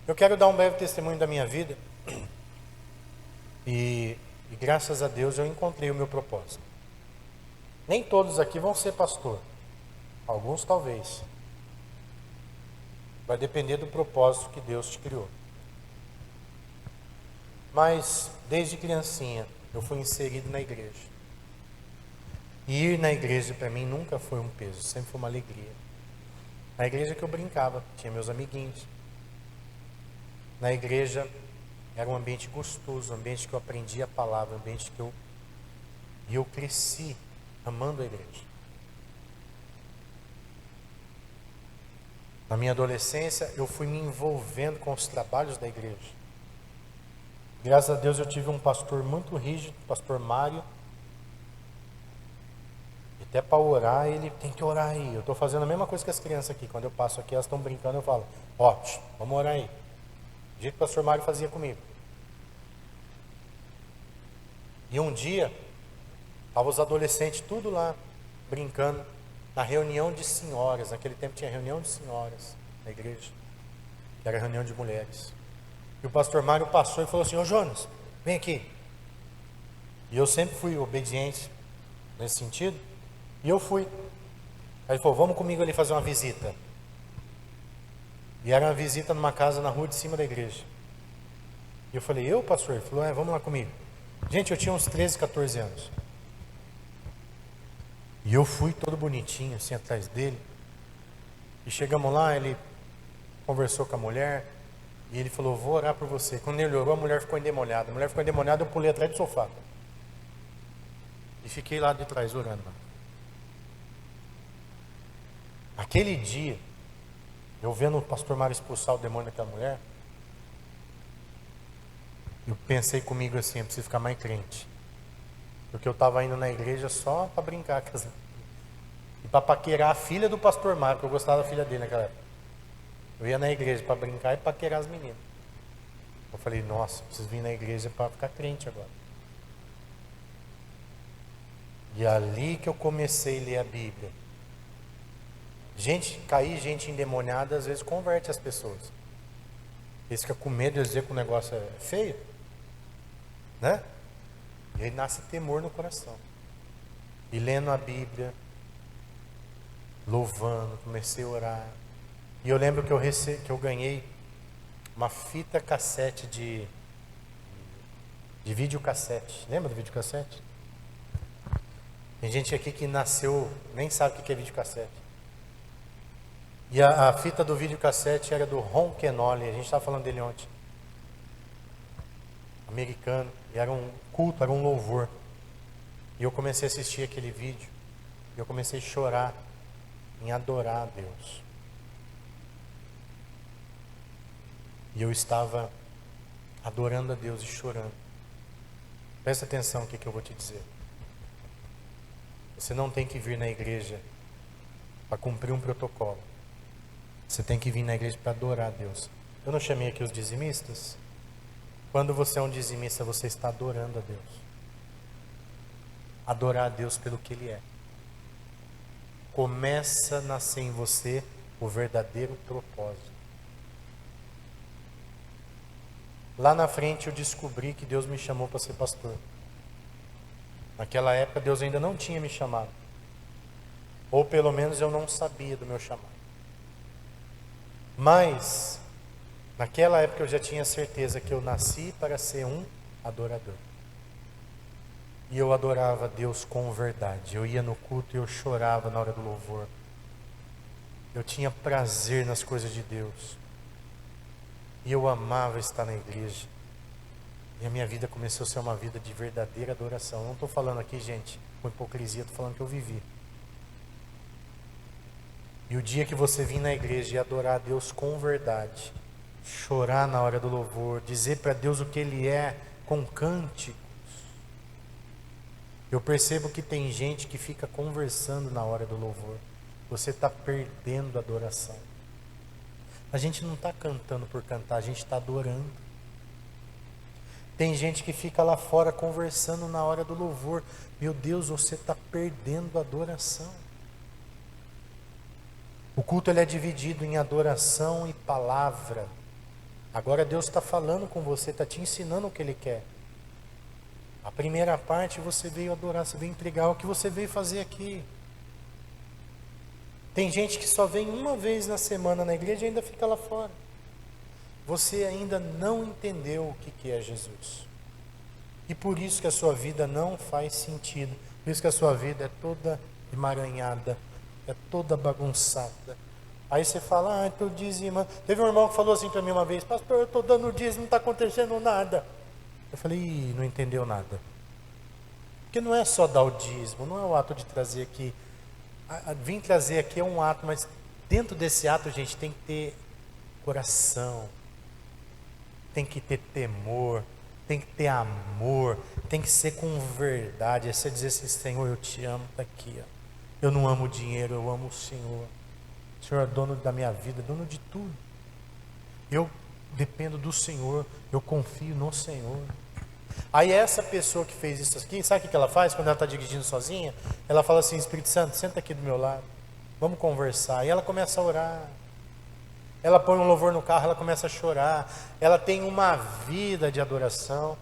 Eu quero dar um breve testemunho da minha vida e graças a Deus eu encontrei o meu propósito. Nem todos aqui vão ser pastor, alguns talvez. Vai depender do propósito que Deus te criou. Mas desde criancinha eu fui inserido na igreja. E ir na igreja para mim nunca foi um peso, sempre foi uma alegria. Na igreja que eu brincava, tinha meus amiguinhos. Na igreja era um ambiente gostoso, um ambiente que eu aprendi a palavra, um ambiente que eu cresci amando a igreja. Na minha adolescência, eu fui me envolvendo com os trabalhos da igreja. Graças a Deus eu tive um pastor muito rígido, o pastor Mário. E até para orar, ele tem que orar aí. Eu estou fazendo a mesma coisa que as crianças aqui. Quando eu passo aqui, elas estão brincando, eu falo, vamos orar aí. Do jeito que o pastor Mário fazia comigo. E um dia, estavam os adolescentes tudo lá, brincando, na reunião de senhoras. Naquele tempo tinha reunião de senhoras na igreja, que era reunião de mulheres. E o pastor Mário passou e falou assim, ô Jonas, vem aqui. E eu sempre fui obediente nesse sentido, e eu fui. Aí ele falou, vamos comigo ali fazer uma visita. E era uma visita numa casa na rua de cima da igreja. E eu falei, eu pastor? Ele falou, vamos lá comigo. Gente, eu tinha uns 13, 14 anos. E eu fui todo bonitinho, assim, atrás dele. E chegamos lá, ele conversou com a mulher. E ele falou, vou orar por você. Quando ele orou, a mulher ficou endemoniada. A mulher ficou endemoniada, eu pulei atrás do sofá. E fiquei lá de trás orando. Aquele dia, eu vendo o pastor Mário expulsar o demônio daquela mulher, eu pensei comigo assim, eu preciso ficar mais crente. Porque eu estava indo na igreja só para brincar com as... e para paquerar a filha do pastor Mário, que eu gostava da filha dele naquela época. Eu ia na igreja para brincar e paquerar as meninas. Eu falei, nossa, preciso vir na igreja para ficar crente agora. E ali que eu comecei a ler a Bíblia. Gente endemoniada às vezes converte as pessoas. Eles ficam com medo de dizer que o negócio é feio, né? E aí nasce temor no coração. E lendo a Bíblia, louvando, comecei a orar. E eu lembro que eu ganhei uma fita cassete de videocassete. Lembra do videocassete? Tem gente aqui que nasceu, nem sabe o que é videocassete. E a fita do videocassete era do Ron Kenoly, a gente estava falando dele ontem. Americano, e era um culto, era um louvor. E eu comecei a assistir aquele vídeo, e eu comecei a chorar em adorar a Deus. E eu estava adorando a Deus e chorando. Presta atenção no que eu vou te dizer. Você não tem que vir na igreja para cumprir um protocolo. Você tem que vir na igreja para adorar a Deus. Eu não chamei aqui os dizimistas? Quando você é um dizimista, você está adorando a Deus. Adorar a Deus pelo que Ele é. Começa a nascer em você o verdadeiro propósito. Lá na frente eu descobri que Deus me chamou para ser pastor. Naquela época Deus ainda não tinha me chamado. Ou pelo menos eu não sabia do meu chamado. Mas, naquela época eu já tinha certeza que eu nasci para ser um adorador. E eu adorava Deus com verdade. Eu ia no culto e eu chorava na hora do louvor. Eu tinha prazer nas coisas de Deus. E eu amava estar na igreja. E a minha vida começou a ser uma vida de verdadeira adoração. Eu não estou falando aqui, gente, com hipocrisia, estou falando que eu vivi. E o dia que você vir na igreja e adorar a Deus com verdade, chorar na hora do louvor, dizer para Deus o que Ele é com cânticos, eu percebo que tem gente que fica conversando na hora do louvor. Você está perdendo a adoração. A gente não está cantando por cantar, a gente está adorando. Tem gente que fica lá fora conversando na hora do louvor. Meu Deus, você está perdendo a adoração. O culto ele é dividido em adoração e palavra. Agora Deus está falando com você, está te ensinando o que Ele quer. A primeira parte você veio adorar, você veio entregar o que você veio fazer aqui. Tem gente que só vem uma vez na semana na igreja e ainda fica lá fora. Você ainda não entendeu o que é Jesus. E por isso que a sua vida não faz sentido. Por isso que a sua vida é toda emaranhada, é toda bagunçada. Aí você fala, tu dízimo. Teve um irmão que falou assim para mim uma vez, pastor, eu estou dando dízimo, não está acontecendo nada. Eu falei, não entendeu nada. Porque não é só dar o dízimo, não é o ato de trazer aqui. Vim trazer aqui é um ato, mas dentro desse ato, gente, tem que ter coração, tem que ter temor, tem que ter amor, tem que ser com verdade. É você dizer assim, Senhor, eu te amo, está aqui. Ó. Eu não amo o dinheiro, eu amo o Senhor. O Senhor é dono da minha vida, dono de tudo. Eu dependo do Senhor, eu confio no Senhor. Aí essa pessoa que fez isso aqui, sabe o que ela faz quando ela está dirigindo sozinha? Ela fala assim, Espírito Santo, senta aqui do meu lado, vamos conversar. E ela começa a orar. Ela põe um louvor no carro, ela começa a chorar. Ela tem uma vida de adoração.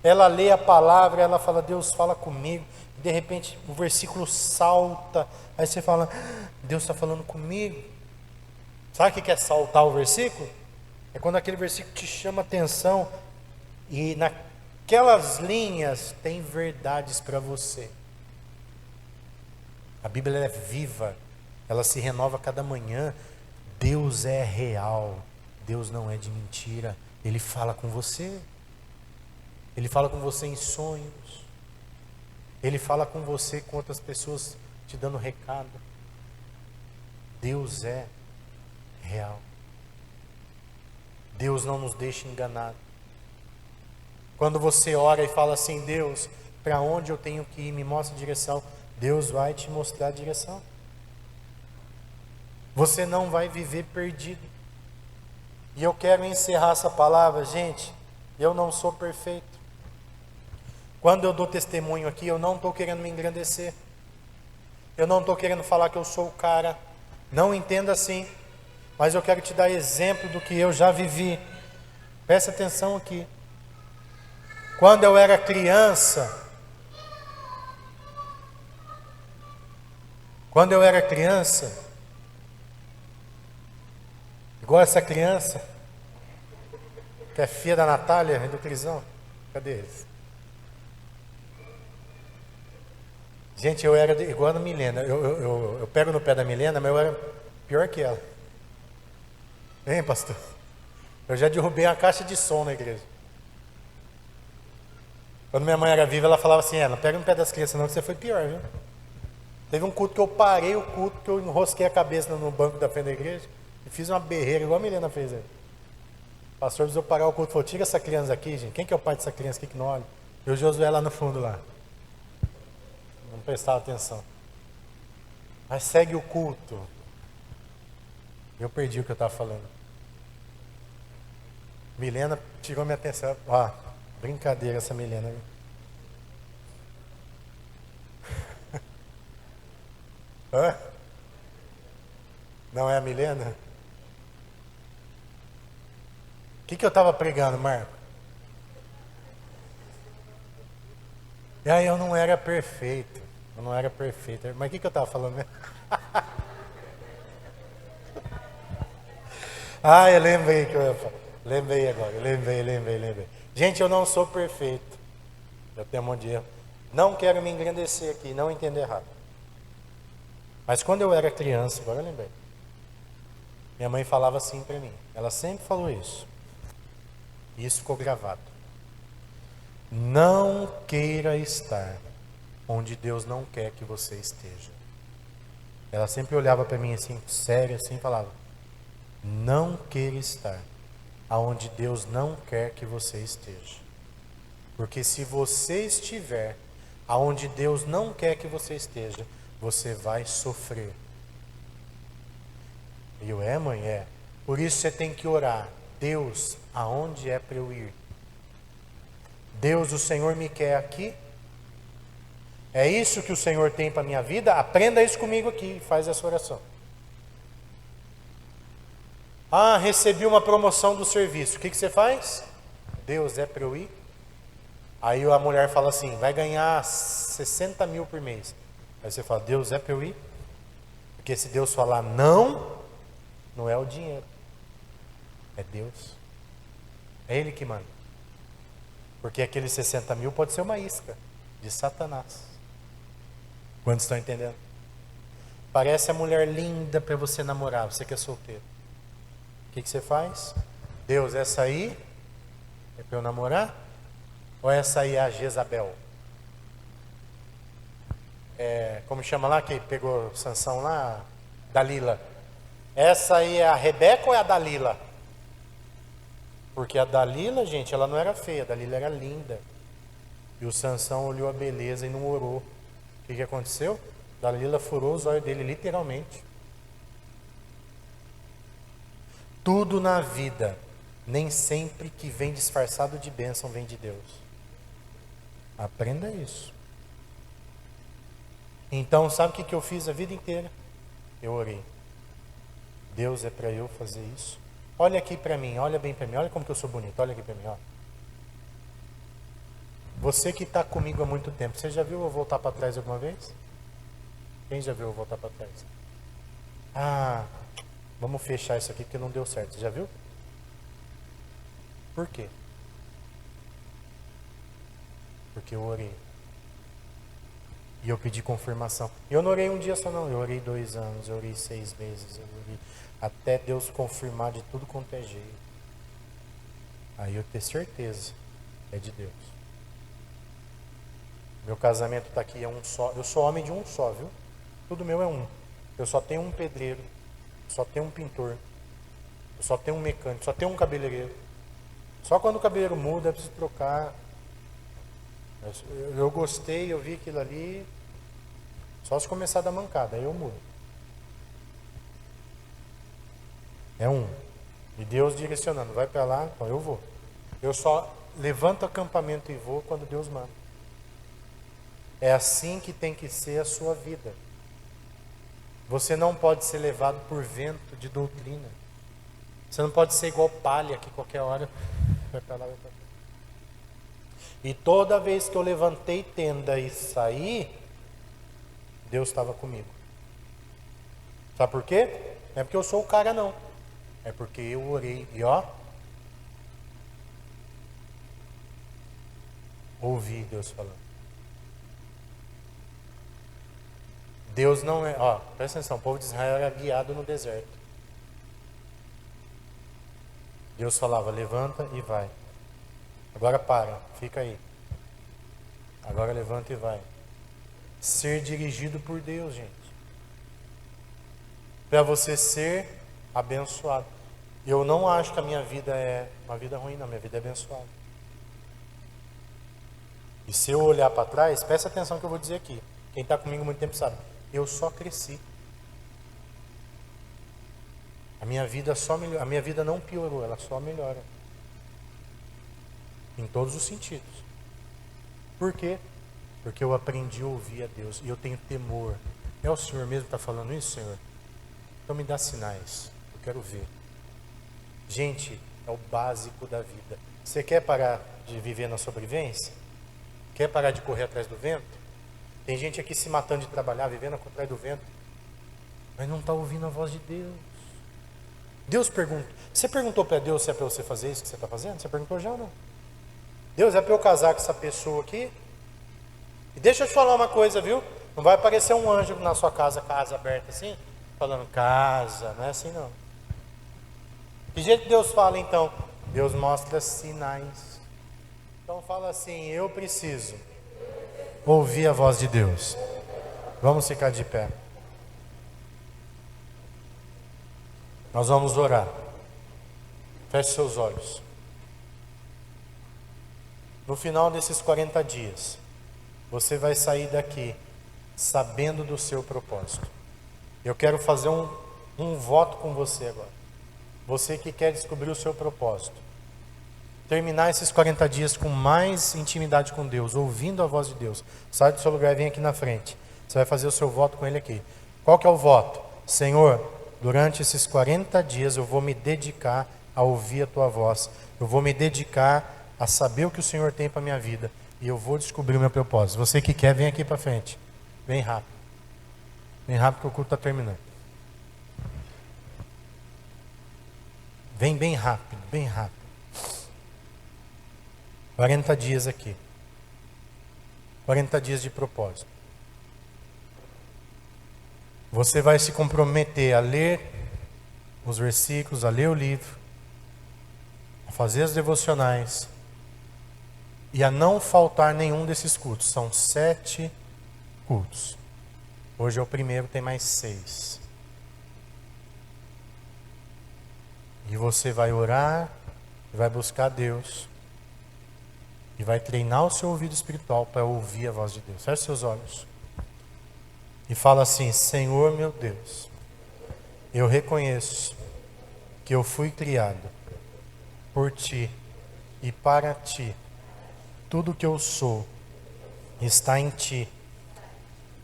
Ela lê a palavra, ela fala, Deus fala comigo. De repente o versículo salta. Aí você fala, Deus está falando comigo. Sabe o que é saltar o versículo? É quando aquele versículo te chama a atenção. E naquelas linhas tem verdades para você. A Bíblia é viva. Ela se renova cada manhã. Deus é real. Deus não é de mentira. Ele fala com você. Ele fala com você em sonhos. Ele fala com você com outras pessoas te dando recado. Deus é real. Deus não nos deixa enganado. Quando você ora e fala assim, Deus, para onde eu tenho que ir? Me mostra a direção. Deus vai te mostrar a direção. Você não vai viver perdido. E eu quero encerrar essa palavra, gente. Eu não sou perfeito. Quando eu dou testemunho aqui, eu não estou querendo me engrandecer. Eu não estou querendo falar que eu sou o cara. Não entenda assim. Mas eu quero te dar exemplo do que eu já vivi. Preste atenção aqui. Quando eu era criança, igual essa criança, que é filha da Natália e do Crisão. Cadê eles? Gente, eu era igual a Milena. Eu pego no pé da Milena, mas eu era pior que ela. Hein, pastor? Eu já derrubei uma caixa de som na igreja. Quando minha mãe era viva, ela falava assim, não pega no pé das crianças não, que você foi pior, viu? Teve um culto que eu parei o culto, que eu enrosquei a cabeça no banco da frente da igreja e fiz uma berreira, igual a Milena fez aí. O pastor precisou parar o culto, falou, tira essa criança aqui, gente. Quem que é o pai dessa criança aqui que não olha? E o Josué lá no fundo lá. Não prestava atenção. Mas segue o culto. Eu perdi o que eu estava falando. Milena tirou minha atenção. Brincadeira essa Milena. Hã? Não é a Milena? O que eu estava pregando, Marco? E aí eu não era perfeito. Mas o que eu estava falando mesmo? Ah, eu lembrei que eu ia falar. Lembrei agora, lembrei. Gente, eu não sou perfeito. Eu tenho um monte de erro. Não quero me engrandecer aqui, não entender errado. Mas quando eu era criança, agora eu lembrei. Minha mãe falava assim para mim. Ela sempre falou isso. E isso ficou gravado. Não queira estar onde Deus não quer que você esteja. Ela sempre olhava para mim assim, séria, assim, e falava: não queira estar aonde Deus não quer que você esteja. Porque se você estiver aonde Deus não quer que você esteja, você vai sofrer. E eu, mãe? É. Por isso você tem que orar. Deus, aonde é para eu ir? Deus, o Senhor me quer aqui? É isso que o Senhor tem para a minha vida? Aprenda isso comigo aqui, faz essa oração. Ah, recebi uma promoção do serviço. O que você faz? Deus, é para eu ir? Aí a mulher fala assim, vai ganhar 60 mil por mês. Aí você fala, Deus, é para eu ir? Porque se Deus falar não, não é o dinheiro. É Deus. É Ele que manda. Porque aqueles 60 mil pode ser uma isca de Satanás. Quantos estão entendendo? Parece a mulher linda para você namorar, você que é solteiro. O que você faz? Deus, essa aí é para eu namorar? Ou essa aí é a Jezabel? Como chama lá, que pegou Sansão lá? Dalila. Essa aí é a Rebeca ou é a Dalila? Porque a Dalila, gente, ela não era feia, a Dalila era linda. E o Sansão olhou a beleza e não orou. O que aconteceu? Dalila furou os olhos dele, literalmente. Tudo na vida, nem sempre que vem disfarçado de bênção, vem de Deus. Aprenda isso. Então, sabe o que eu fiz a vida inteira? Eu orei. Deus, é para eu fazer isso? Olha aqui para mim, olha bem para mim, olha como que eu sou bonito, olha aqui para mim, ó. Você que está comigo há muito tempo, você já viu eu voltar para trás alguma vez? Quem já viu eu voltar para trás? Ah, vamos fechar isso aqui porque não deu certo, você já viu? Por quê? Porque eu orei. E eu pedi confirmação. E eu não orei um dia só não, eu orei 2 anos, eu orei 6 meses, eu orei até Deus confirmar de tudo quanto é jeito. Aí eu ter certeza, é de Deus. Meu casamento está aqui, é um só. Eu sou homem de um só, viu? Tudo meu é um. Eu só tenho um pedreiro, só tenho um pintor, eu só tenho um mecânico, só tenho um cabeleireiro. Só quando o cabeleireiro muda, eu preciso trocar. Eu gostei, eu vi aquilo ali. Só se começar da mancada, aí eu mudo. É um. E Deus direcionando, vai para lá, então eu vou. Eu só levanto acampamento e vou quando Deus manda. É assim que tem que ser a sua vida. Você não pode ser levado por vento de doutrina. Você não pode ser igual palha, que qualquer hora vai para lá, vai para cá. E toda vez que eu levantei tenda e saí, Deus estava comigo. Sabe por quê? Não é porque eu sou o cara, não. É porque eu orei e ó, ouvi Deus falando. Deus não é, ó, presta atenção, o povo de Israel era guiado no deserto. Deus falava, levanta e vai. Agora para, fica aí. Agora levanta e vai. Ser dirigido por Deus, gente. Para você ser abençoado. Eu não acho que a minha vida é uma vida ruim, não. Minha vida é abençoada. E se eu olhar para trás, presta atenção no que eu vou dizer aqui. Quem está comigo há muito tempo sabe. Eu só cresci. A minha vida só melhorou. A minha vida não piorou, ela só melhora. Em todos os sentidos. Por quê? Porque eu aprendi a ouvir a Deus. E eu tenho temor. É o Senhor mesmo que está falando isso, Senhor? Então me dá sinais. Eu quero ver. Gente, é o básico da vida. Você quer parar de viver na sobrevivência? Quer parar de correr atrás do vento? Tem gente aqui se matando de trabalhar, vivendo atrás do vento. Mas não está ouvindo a voz de Deus. Deus pergunta. Você perguntou para Deus se é para você fazer isso que você está fazendo? Você perguntou já ou não? Deus, é para eu casar com essa pessoa aqui? E deixa eu te falar uma coisa, viu? Não vai aparecer um anjo na sua casa aberta assim, falando casa, não é assim não. Que jeito Deus fala então? Deus mostra sinais. Então fala assim, eu preciso ouvir a voz de Deus. Vamos ficar de pé. Nós vamos orar. Feche seus olhos. No final desses 40 dias, você vai sair daqui sabendo do seu propósito. Eu quero fazer um voto com você agora. Você que quer descobrir o seu propósito. Terminar esses 40 dias com mais intimidade com Deus, ouvindo a voz de Deus. Sai do seu lugar e vem aqui na frente. Você vai fazer o seu voto com Ele aqui. Qual que é o voto? Senhor, durante esses 40 dias eu vou me dedicar a ouvir a Tua voz. Eu vou me dedicar a saber o que o Senhor tem para a minha vida. E eu vou descobrir o meu propósito. Você que quer, vem aqui para frente. Vem rápido. Vem rápido que o culto está terminando. Vem bem rápido, bem rápido. 40 dias aqui. 40 dias de propósito. Você vai se comprometer a ler os versículos, a ler o livro, a fazer as devocionais e a não faltar nenhum desses cultos. São 7 cultos. Hoje é o primeiro, tem mais 6. E você vai orar, vai buscar Deus e vai treinar o seu ouvido espiritual para ouvir a voz de Deus. Feche seus olhos e fala assim: Senhor meu Deus, eu reconheço que eu fui criado por Ti e para Ti. Tudo que eu sou está em Ti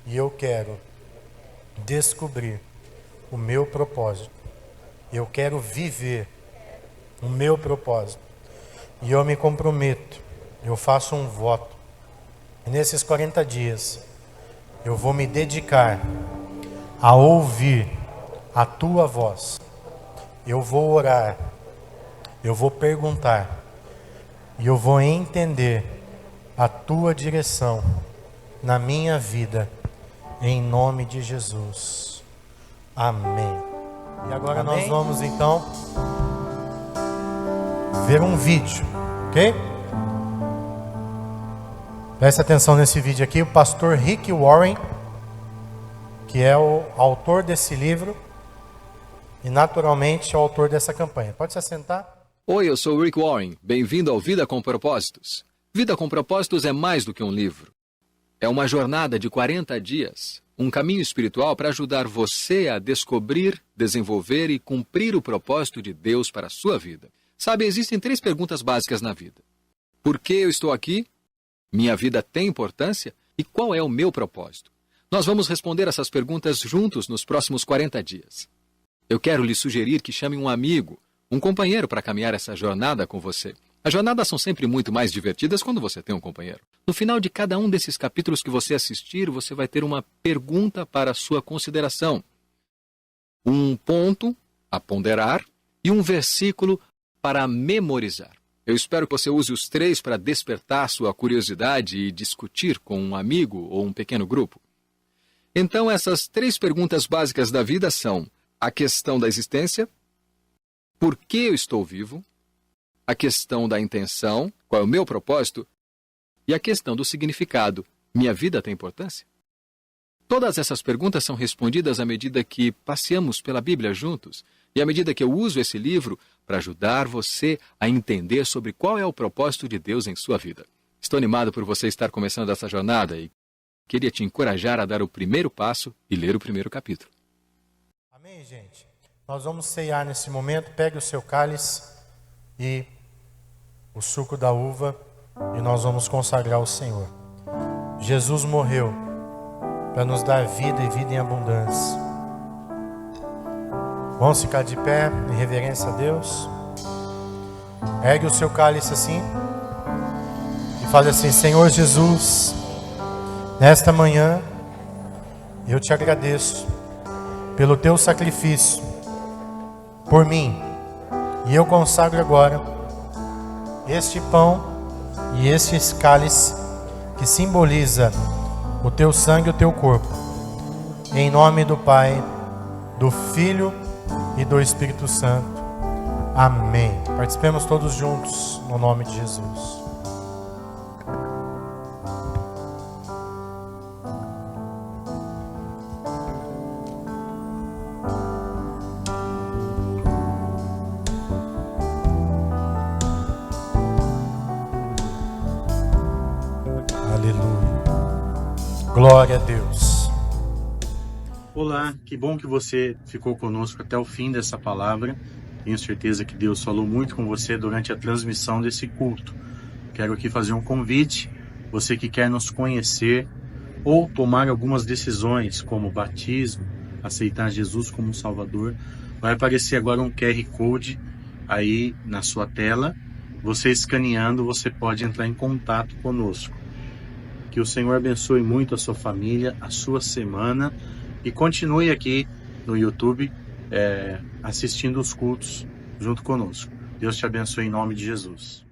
e eu quero descobrir o meu propósito. Eu quero viver o meu propósito. E eu me comprometo, eu faço um voto. E nesses 40 dias, eu vou me dedicar a ouvir a Tua voz. Eu vou orar, eu vou perguntar, e eu vou entender a Tua direção na minha vida, em nome de Jesus. Amém. E agora nós vamos então ver um vídeo, ok? Preste atenção nesse vídeo aqui. O pastor Rick Warren, que é o autor desse livro e naturalmente é o autor dessa campanha. Pode se assentar? Oi, eu sou o Rick Warren. Bem-vindo ao Vida com Propósitos. Vida com Propósitos é mais do que um livro. É uma jornada de 40 dias, um caminho espiritual para ajudar você a descobrir, desenvolver e cumprir o propósito de Deus para a sua vida. Sabe, existem 3 perguntas básicas na vida. Por que eu estou aqui? Minha vida tem importância? E qual é o meu propósito? Nós vamos responder essas perguntas juntos nos próximos 40 dias. Eu quero lhe sugerir que chame um amigo, um companheiro para caminhar essa jornada com você. As jornadas são sempre muito mais divertidas quando você tem um companheiro. No final de cada um desses capítulos que você assistir, você vai ter uma pergunta para a sua consideração. Um ponto a ponderar e um versículo para memorizar. Eu espero que você use os 3 para despertar sua curiosidade e discutir com um amigo ou um pequeno grupo. Então, essas 3 perguntas básicas da vida são a questão da existência, por que eu estou vivo, a questão da intenção, qual é o meu propósito, e a questão do significado, minha vida tem importância? Todas essas perguntas são respondidas à medida que passeamos pela Bíblia juntos e à medida que eu uso esse livro para ajudar você a entender sobre qual é o propósito de Deus em sua vida. Estou animado por você estar começando essa jornada e queria te encorajar a dar o primeiro passo e ler o primeiro capítulo. Amém, gente? Nós vamos ceiar nesse momento. Pegue o seu cálice e o suco da uva e nós vamos consagrar ao Senhor. Jesus morreu para nos dar vida e vida em abundância. Vamos ficar de pé em reverência a Deus. Ergue o seu cálice assim e fale assim: Senhor Jesus, nesta manhã eu te agradeço pelo teu sacrifício por mim. E eu consagro agora este pão e este cálice que simboliza o teu sangue e o teu corpo. Em nome do Pai, do Filho e do Espírito Santo. Amém. Participemos todos juntos no nome de Jesus. Glória a Deus. Olá, que bom que você ficou conosco até o fim dessa palavra. Tenho certeza que Deus falou muito com você durante a transmissão desse culto. Quero aqui fazer um convite, você que quer nos conhecer ou tomar algumas decisões, como batismo, aceitar Jesus como Salvador, vai aparecer agora um QR Code aí na sua tela. Você escaneando, você pode entrar em contato conosco. Que o Senhor abençoe muito a sua família, a sua semana, e continue aqui no YouTube assistindo os cultos junto conosco. Deus te abençoe em nome de Jesus.